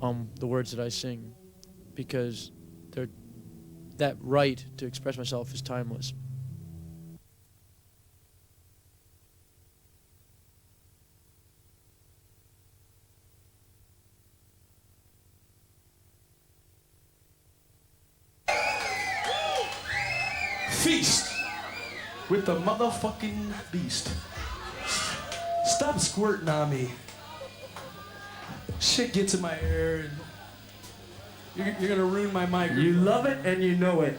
on the words that I sing, because that right to express myself is timeless. feast with the motherfucking beast. Stop squirting on me. Shit gets in my hair and you're gonna ruin my mic. You love it and you know it.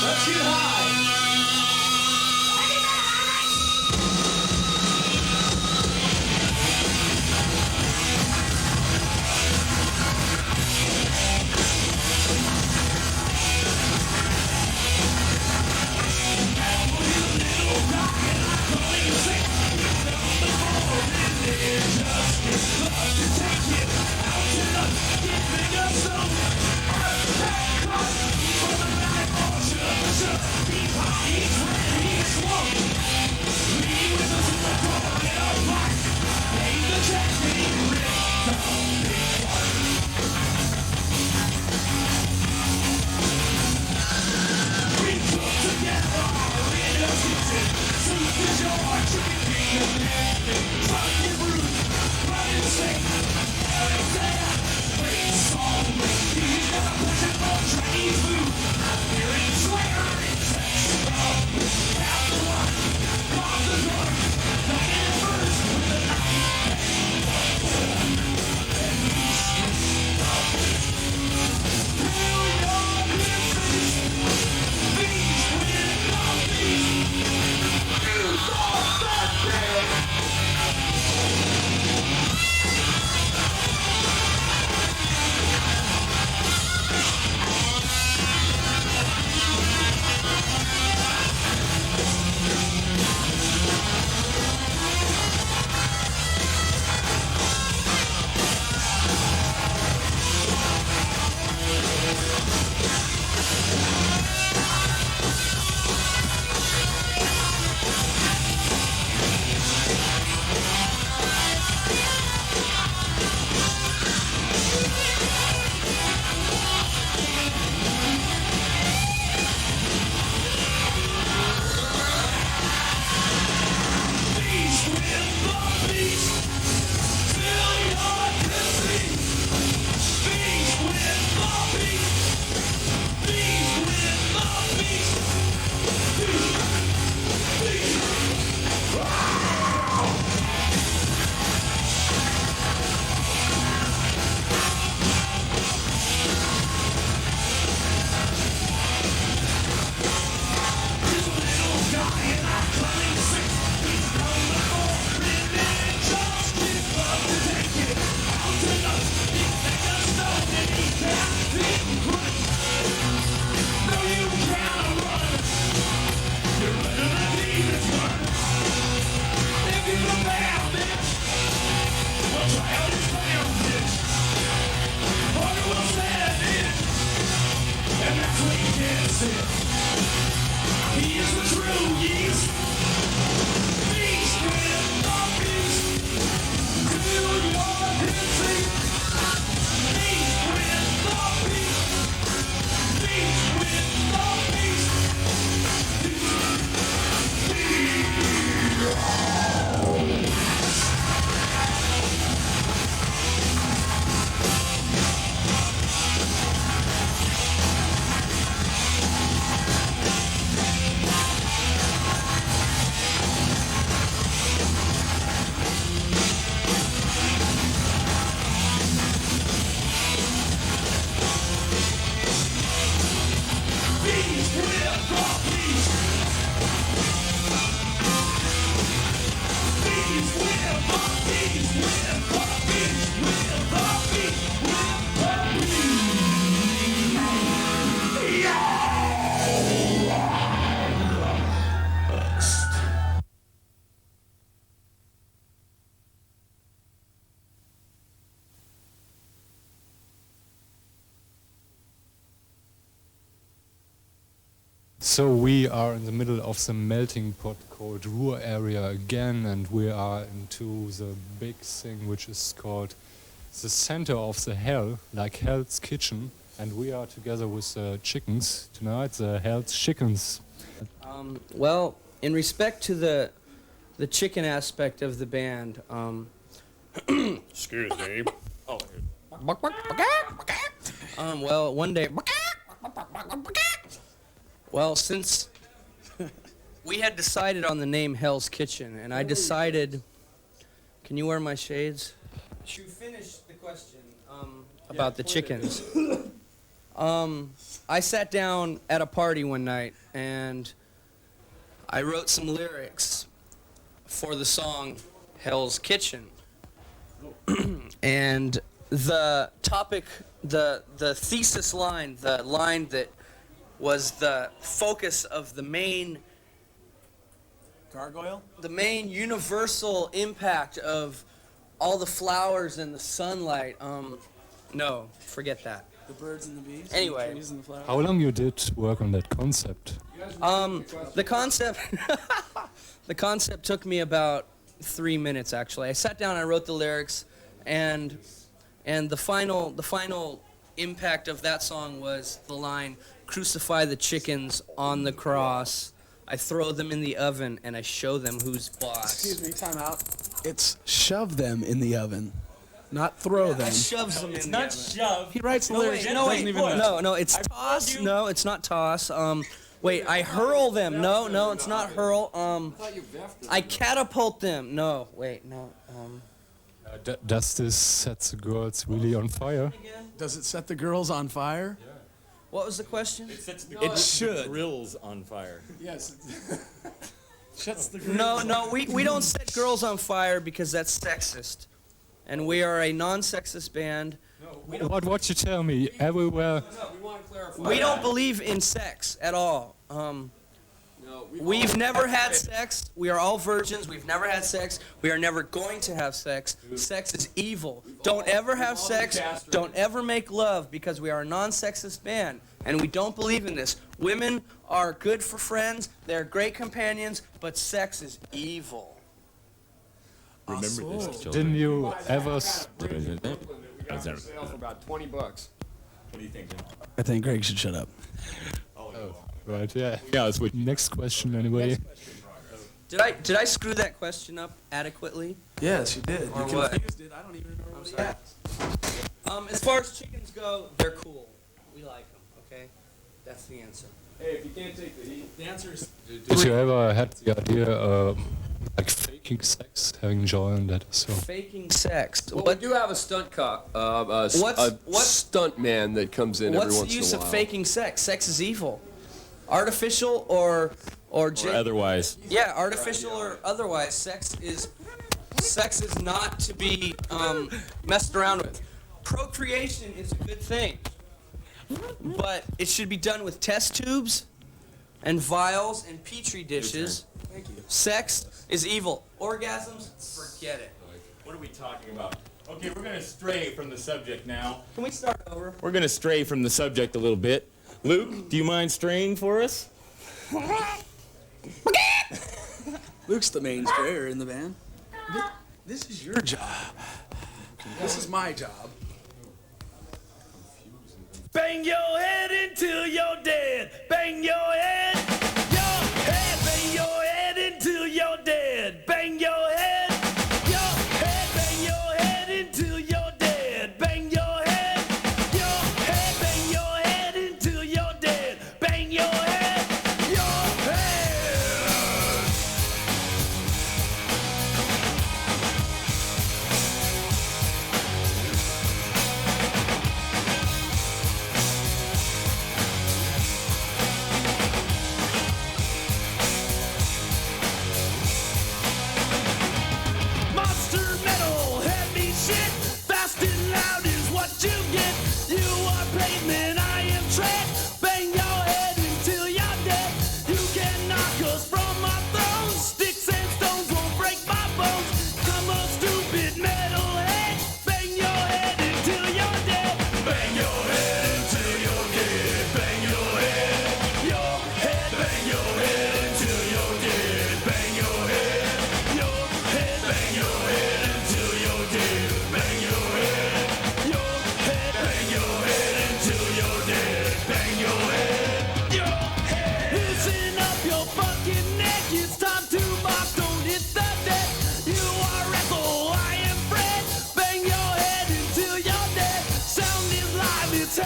Let's get high. So we are in the middle of the melting pot called Ruhr area again, and we are into the big thing which is called the center of the hell, like Hell's Kitchen, and we are together with the chickens tonight, the Hell's Chickens. Well, in respect to the chicken aspect of the band, excuse me. Oh, well, one day, well, since we had decided on the name Hell's Kitchen, and I decided, can you wear my shades? To finish the question about the chickens, I sat down at a party one night and I wrote some lyrics for the song Hell's Kitchen. And the topic, the thesis line, the line that was the focus of the main gargoyle? The main universal impact of all the flowers and the sunlight. No, forget that. The birds and the bees? Anyway. And the trees and the flowers? How long you did work on that concept? The concept the concept took me about 3 minutes actually. I sat down, I wrote the lyrics, and the final impact of that song was the line, "Crucify the chickens on the cross. I throw them in the oven and I show them who's boss." Excuse me, time out. It's shove them in the oven, not throw them. I shoves them in the oven. shove. He writes the No, lyrics. wait, no, doesn't wait, even no, it's toss. No, it's not toss. Wait, I hurl them. No, it's not hurl. I catapult them. No, wait, no. Does this set the girls really on fire? Does it set the girls on fire? What was the question? It should. Grills on fire. Yes. Shuts the girls. No, we don't set girls on fire because that's sexist, and we are a non-sexist band. What you tell me? Everywhere. We don't believe in sex at all. We've never had sex. We are all virgins. We've never had sex. We are never going to have sex. Sex is evil. Don't ever have sex. Don't ever make love, because we are a non-sexist band, and we don't believe in this. Women are good for friends. They're great companions, but sex is evil. Remember this, children. Didn't you ever? For about $20. What do you think, Jim? I think Greg should shut up. Right. Yeah. Yeah. It's with next question anyway. Did I screw that question up adequately? Yes, you did. Or You what? confused it. I don't even know what it is. As far as chickens go, they're cool. We like them. Okay, that's the answer. Hey, if you can't take the heat, The answer is Did you ever had the idea like faking sex, having joy in that? So. Faking sex. well, What? we do have a stunt What's- stunt man that comes in every What's once the use in a of while. faking sex? Sex is evil. Artificial or Or otherwise. Yeah, artificial or otherwise, sex is not to be messed around with. Procreation is a good thing, but it should be done with test tubes and vials and petri dishes. Thank you. Sex is evil. Orgasms, forget it. What are we talking about? Okay, we're going to stray from the subject now. Can we start over? We're going to stray from the subject a little bit. Luke, do you mind straying for us? Luke's the main strayer in the band. This is your job. This is my job. Bang your head until you're dead. Bang your head. Bang your head until you're dead. Bang your head. Bang your head until you're dead. Bang your head. Bang your head until you're dead. Bang your head. Your head. Monster metal, heavy shit, fast and loud is what you get. You are pavement, I am tread. Bang your head until you're dead. You can knock us from our thrones. Sticks and stones won't break my bones. I'm a stupid metalhead. Bang your head until you're dead. Bang your head until you're dead. Bang your head. Your head.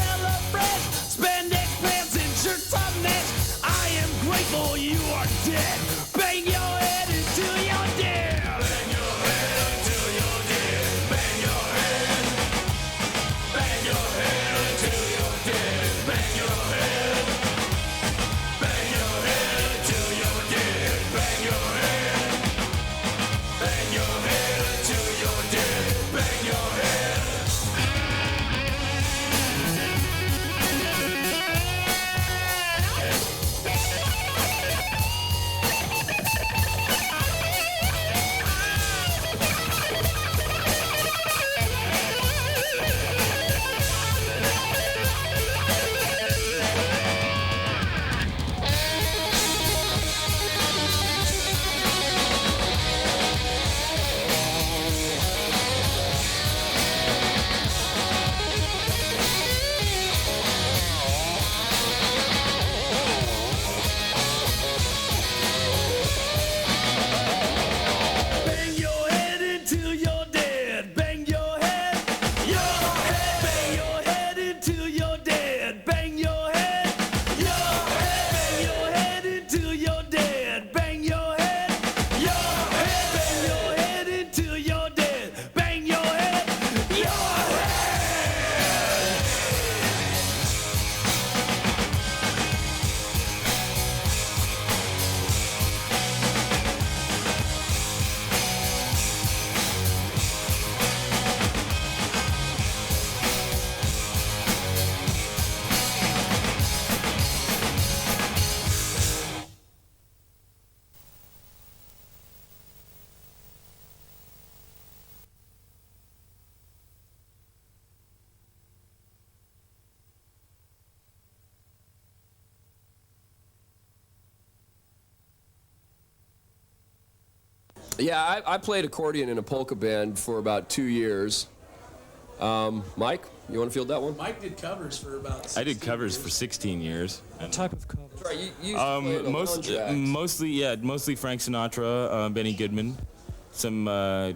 celebrate. Spandex pants and shirts on next. I am grateful you are dead. Bang your head until you're dead. Bang your head until you're dead. Bang your head. Bang your head until you're dead. Bang your head. Bang your head until you're dead. Bang your head. Bang your head until you're dead. Bang your head. Bang your head until you're dead. Bang your head. Your head. Bang your head until you're dead. Bang your head. Your head. Bang your head until you're dead. Bang your head. Your head. Bang your head until you're dead. Bang your head. Your head. Yeah, I played accordion in a polka band for about 2 years. Mike, you want to field that one? Mike did covers for about. I did covers for 16 years. What type of cover? That's right, you used to play in a lounge act. Mostly Frank Sinatra, Benny Goodman, some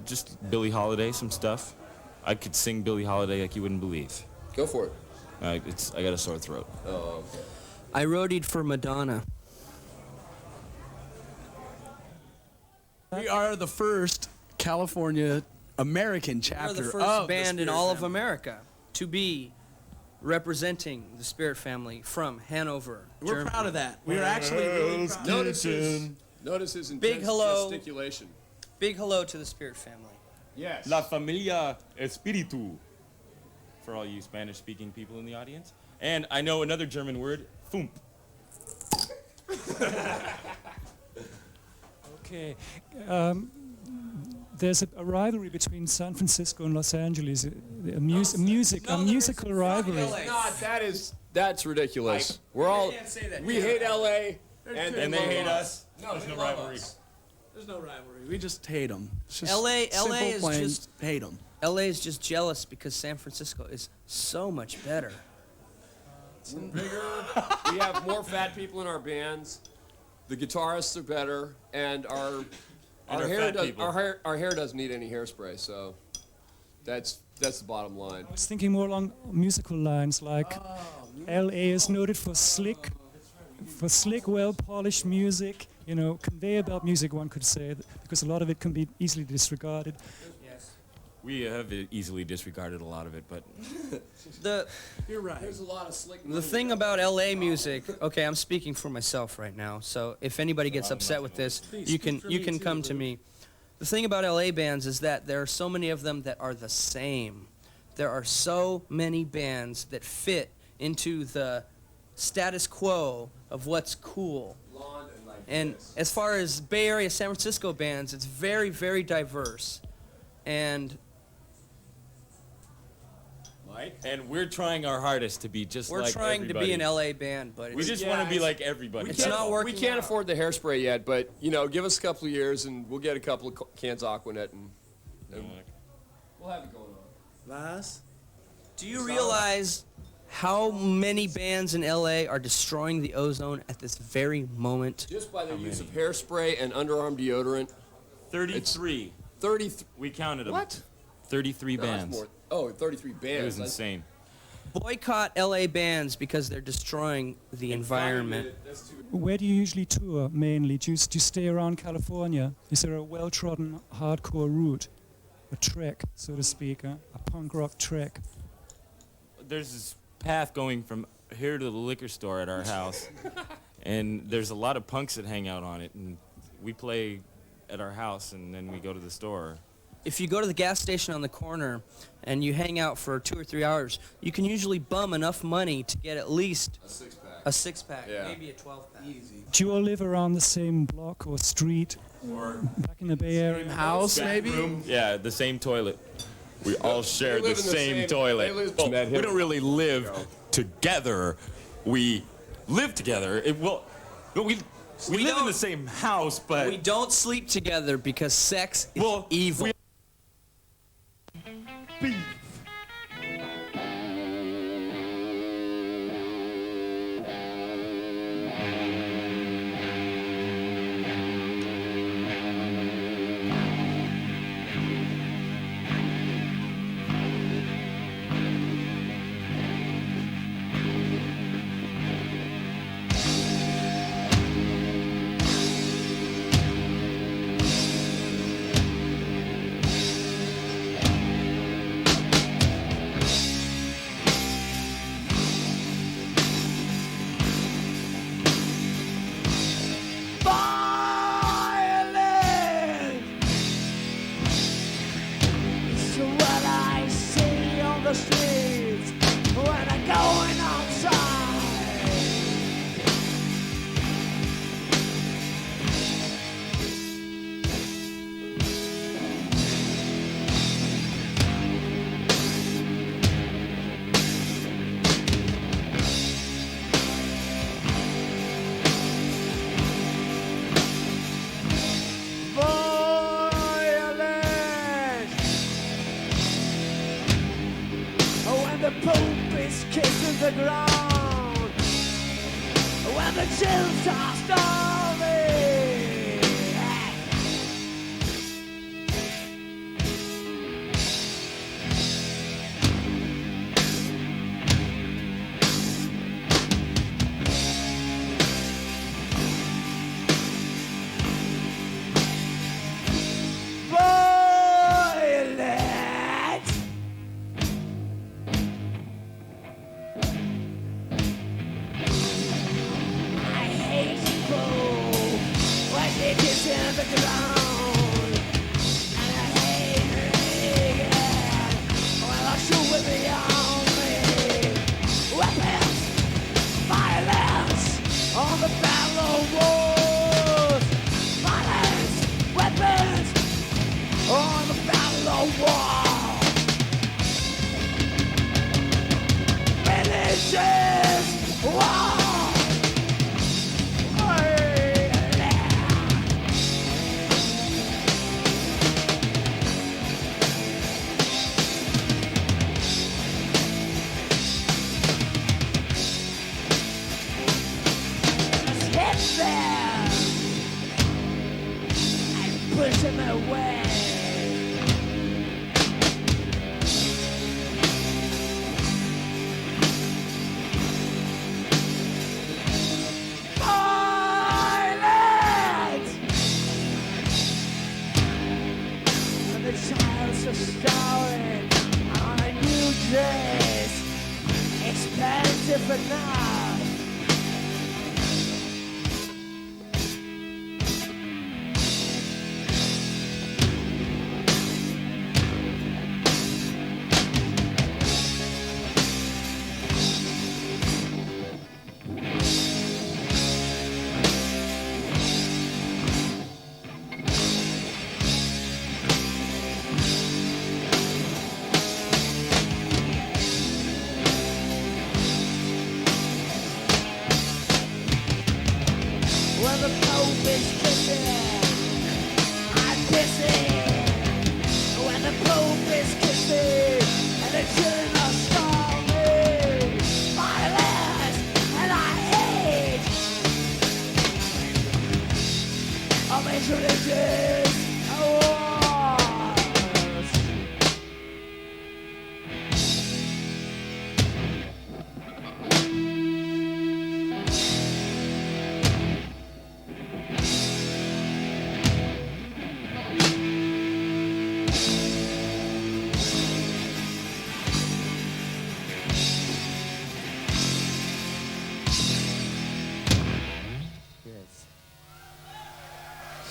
just Billie Holiday, some stuff. I could sing Billie Holiday like you wouldn't believe. Go for it. I got a sore throat. Oh, okay. I roadied for Madonna. We are the first California American We're chapter the of first band the in Spirit all of family. America to be representing the Spirit family from Hanover, We're Germany. proud of that. We are actually really proud. Notice his intense Big hello. gesticulation. Big hello to the Spirit family. Yes. La Familia Espiritu, for all you Spanish-speaking people in the audience. And I know another German word, Fump. Okay. There's a rivalry between San Francisco and Los Angeles, a musical rivalry. That's ridiculous. We're all we hate LA And they hate us. No, There's they no love rivalry. us. There's no rivalry. We just hate them. LA simple, is plain, just hate them. LA is just jealous because San Francisco is so much better. We're bigger. We have more fat people in our bands. The guitarists are better, and our hair doesn't need any hairspray. So that's the bottom line. I was thinking more along musical lines, like LA is noted for slick, well-polished music, conveyor belt music, one could say, because a lot of it can be easily disregarded. We have easily disregarded a lot of it, but You're right. There's a lot of slick. The thing about LA music, okay, I'm speaking for myself right now, so if anybody gets upset with this, you can come to me. The thing about LA bands is that there are so many of them that are the same. There are so many bands that fit into the status quo of what's cool. And as far as Bay Area, San Francisco bands, it's very, very diverse. And and we're trying our hardest to be just like we're trying everybody. to be an LA band, but We just want to be like everybody. It's not working. We can't afford the hairspray yet, but give us a couple of years and we'll get a couple of cans of Aquanet and we'll have it going on. Last. Do you realize how many bands in LA are destroying the ozone at this very moment? Just by the use of hairspray and underarm deodorant. 33. 33. We counted them. What? 33 No, that's bands. more. Oh, 33 bands. It was insane. boycott LA bands because they're destroying the environment. Where do you usually tour mainly? Do you stay around California? Is there a well-trodden hardcore route? A trek, so to speak, a punk rock trek? There's this path going from here to the liquor store at our house, and there's a lot of punks that hang out on it, and we play at our house, and then we go to the store. If you go to the gas station on the corner and you hang out for 2 or 3 hours, you can usually bum enough money to get at least a six-pack, Yeah. maybe a 12-pack. Easy. Do you all live around the same block or street? Or back in the Bay Area? house, maybe? Yeah, the same toilet. We all share live the in the same same- toilet. they live- Well, Met we him. don't really live together. We live together. We live in the same house, but We don't sleep together because sex is evil. It's what I see on the streets when I'm going outside. When the Pope is kissing the ground, when the chills are starving. Violence. I hate people when they kiss in the ground, and I hate Reagan when I shoot with the army. Weapons, violence on the battlefield. Violence, weapons on the battlefield. Finishes war. Hit them and push them away. Violence! And the child's are starring on a new dress, expensive enough. When the Pope is kissing, I'm pissing. When the Pope is kissing, and the children are starving. Violence, and I hate all these religious wars.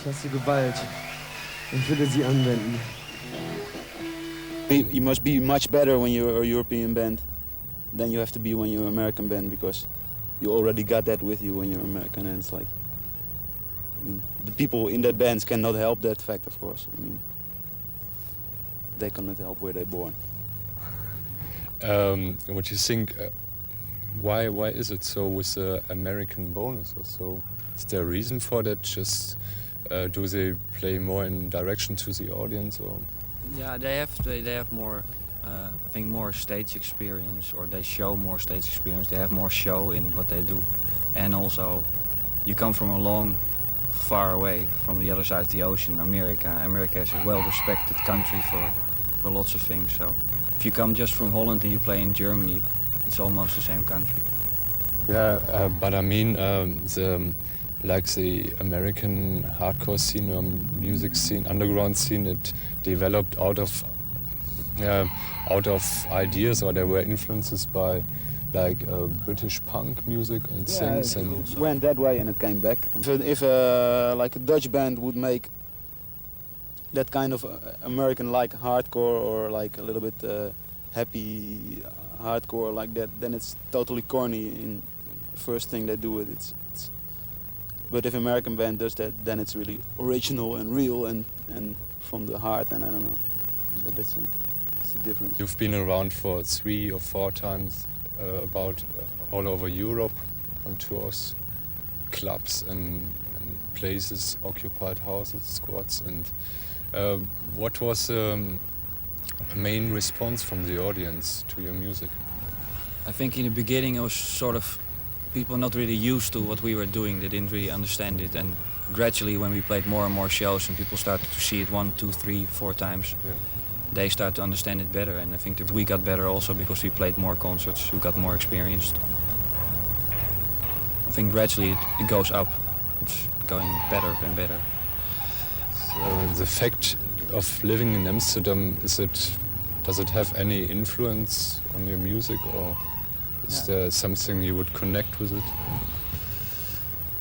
Ich hasse Gewalt und würde sie anwenden. You must be much better when you're a European band than you have to be when you're an American band, because you already got that with you when you're American, and it's like, I mean, the people in that bands cannot help that fact, of course. I mean, they cannot help where they're born. What you think? Why is it so with the American bonus or so? Is there a reason for that? Just do they play more in direction to the audience, or? Yeah, they have more, I think, more stage experience, or they show more stage experience. They have more show in what they do, and also, you come from a long, far away from the other side of the ocean, America. America is a well-respected country for lots of things. So, if you come just from Holland and you play in Germany, it's almost the same country. Yeah, but I mean, the American hardcore scene or music scene, underground scene, it developed out of ideas, or there were influences by British punk music and things. It And went that way and it came back. If like a Dutch band would make that kind of American like hardcore, or like a little bit happy hardcore like that, then it's totally corny in the first thing they do it. But if American band does that, then it's really original and real and from the heart, and I don't know. So that's the difference. you've been around for 3 or 4 times, about all over Europe on tours, clubs and places, occupied houses, squats. And what was the main response from the audience to your music? I think in the beginning it was sort of people not really used to what we were doing. They didn't really understand it, and gradually when we played more and more shows and people started to see it 1, 2, 3, 4 times, they started to understand it better. And I think that we got better also because we played more concerts, we got more experienced. I think gradually it goes up. It's going better and better. The fact of living in Amsterdam, does it have any influence on your music, or is there something you would connect with it?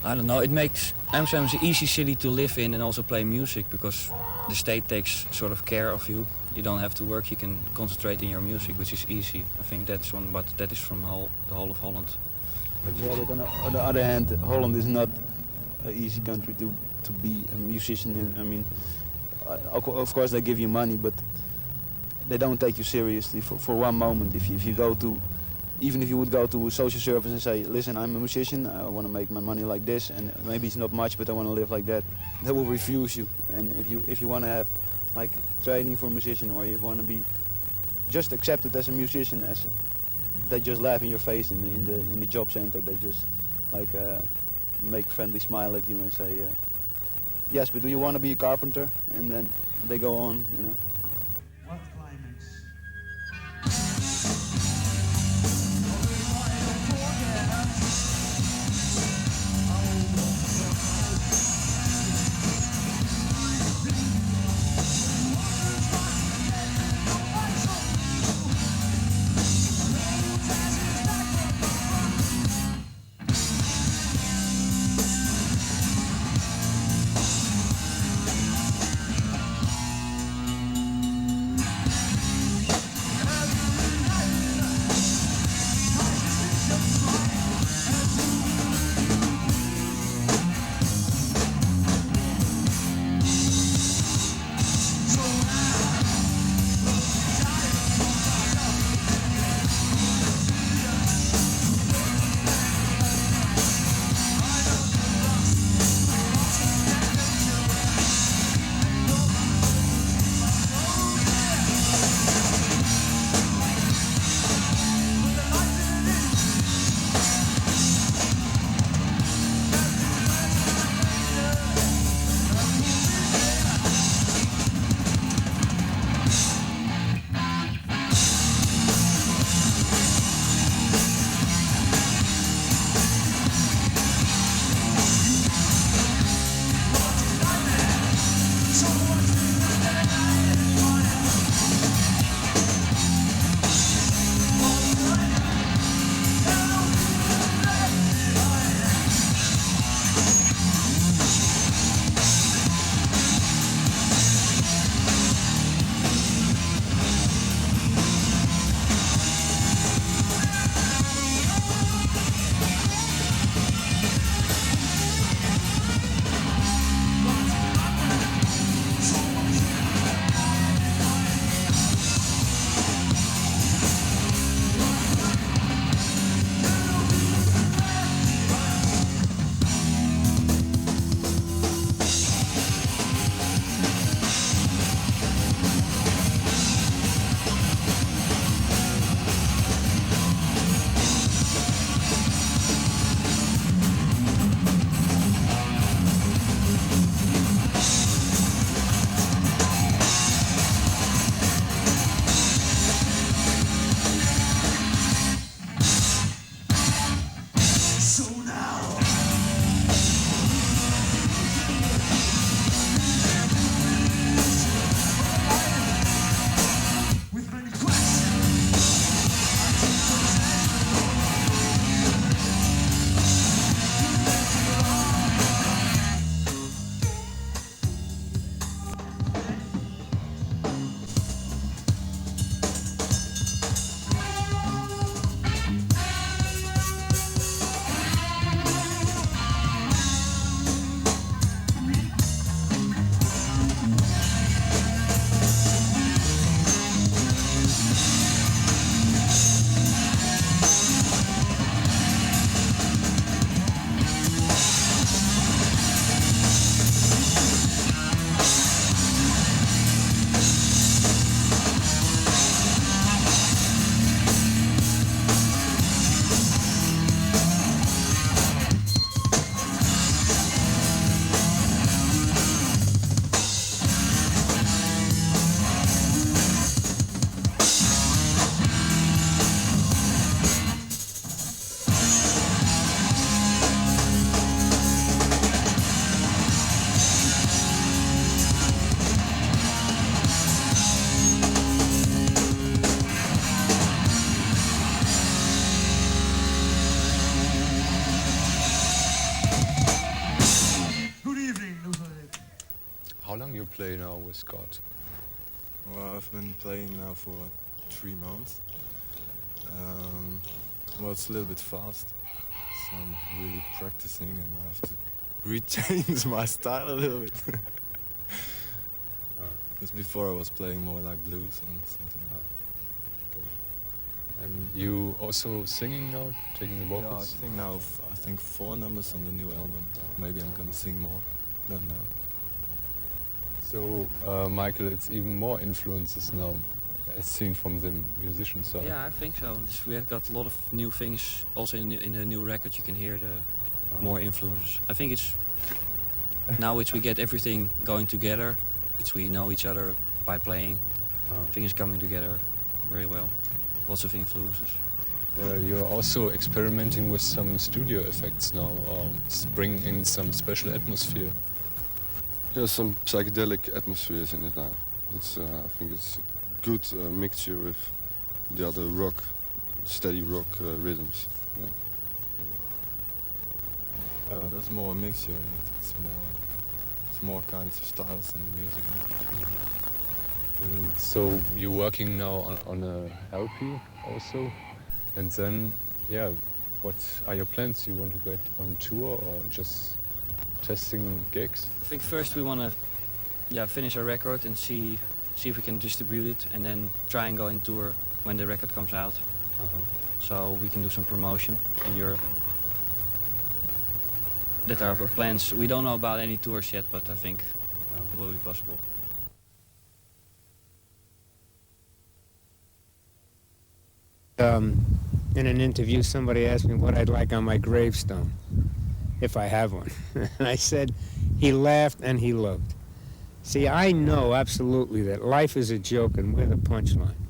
I don't know, it makes Amsterdam an easy city to live in and also play music, because the state takes sort of care of you. You don't have to work, you can concentrate in your music, which is easy. I think that's one, but that is from the whole of Holland. Yeah, but on the other hand, Holland is not an easy country to be a musician in. I mean, of course they give you money, but they don't take you seriously for one moment. If you go to, even if you would go to a social service and say, listen, I'm a musician, I want to make my money like this, and maybe it's not much, but I want to live like that, they will refuse you. And if you want to have like training for a musician, or you want to be just accepted as a musician, they just laugh in your face in the job center. They just like make a friendly smile at you and say, yes, but do you want to be a carpenter? And then they go on, you know. What climax? you play now with Scott? Well, I've been playing now for 3 months. Well, it's a little bit fast, so I'm really practicing and I have to rechange my style a little bit. Because before I was playing more like blues and things like that. And you also singing now, taking the vocals? Yeah, I sing now, I think 4 numbers on the new album. Maybe I'm gonna sing more, don't know. So, Michael, it's even more influences now, as seen from the musician side. Yeah, I think so. We have got a lot of new things. Also in the new record, you can hear the more influences. I think it's now we get everything going together. We know each other by playing. Things coming together very well. Lots of influences. You're also experimenting with some studio effects now, bringing in some special atmosphere. Yeah, some psychedelic atmospheres in it now. It's I think it's a good mixture with the other rock, steady rock rhythms. Yeah. There's more mixture in it. It's more kinds of styles in the music. So you're working now on a LP also, and then, yeah, what are your plans? You want to get on tour or just testing gigs? I think first we want to finish our record and see if we can distribute it, and then try and go on tour when the record comes out. So we can do some promotion in Europe. That are our plans. We don't know about any tours yet, but I think it will be possible. In an interview, somebody asked me what I'd like on my gravestone, if I have one. And I said, he laughed and he loved. See, I know absolutely that life is a joke and we're the punchline.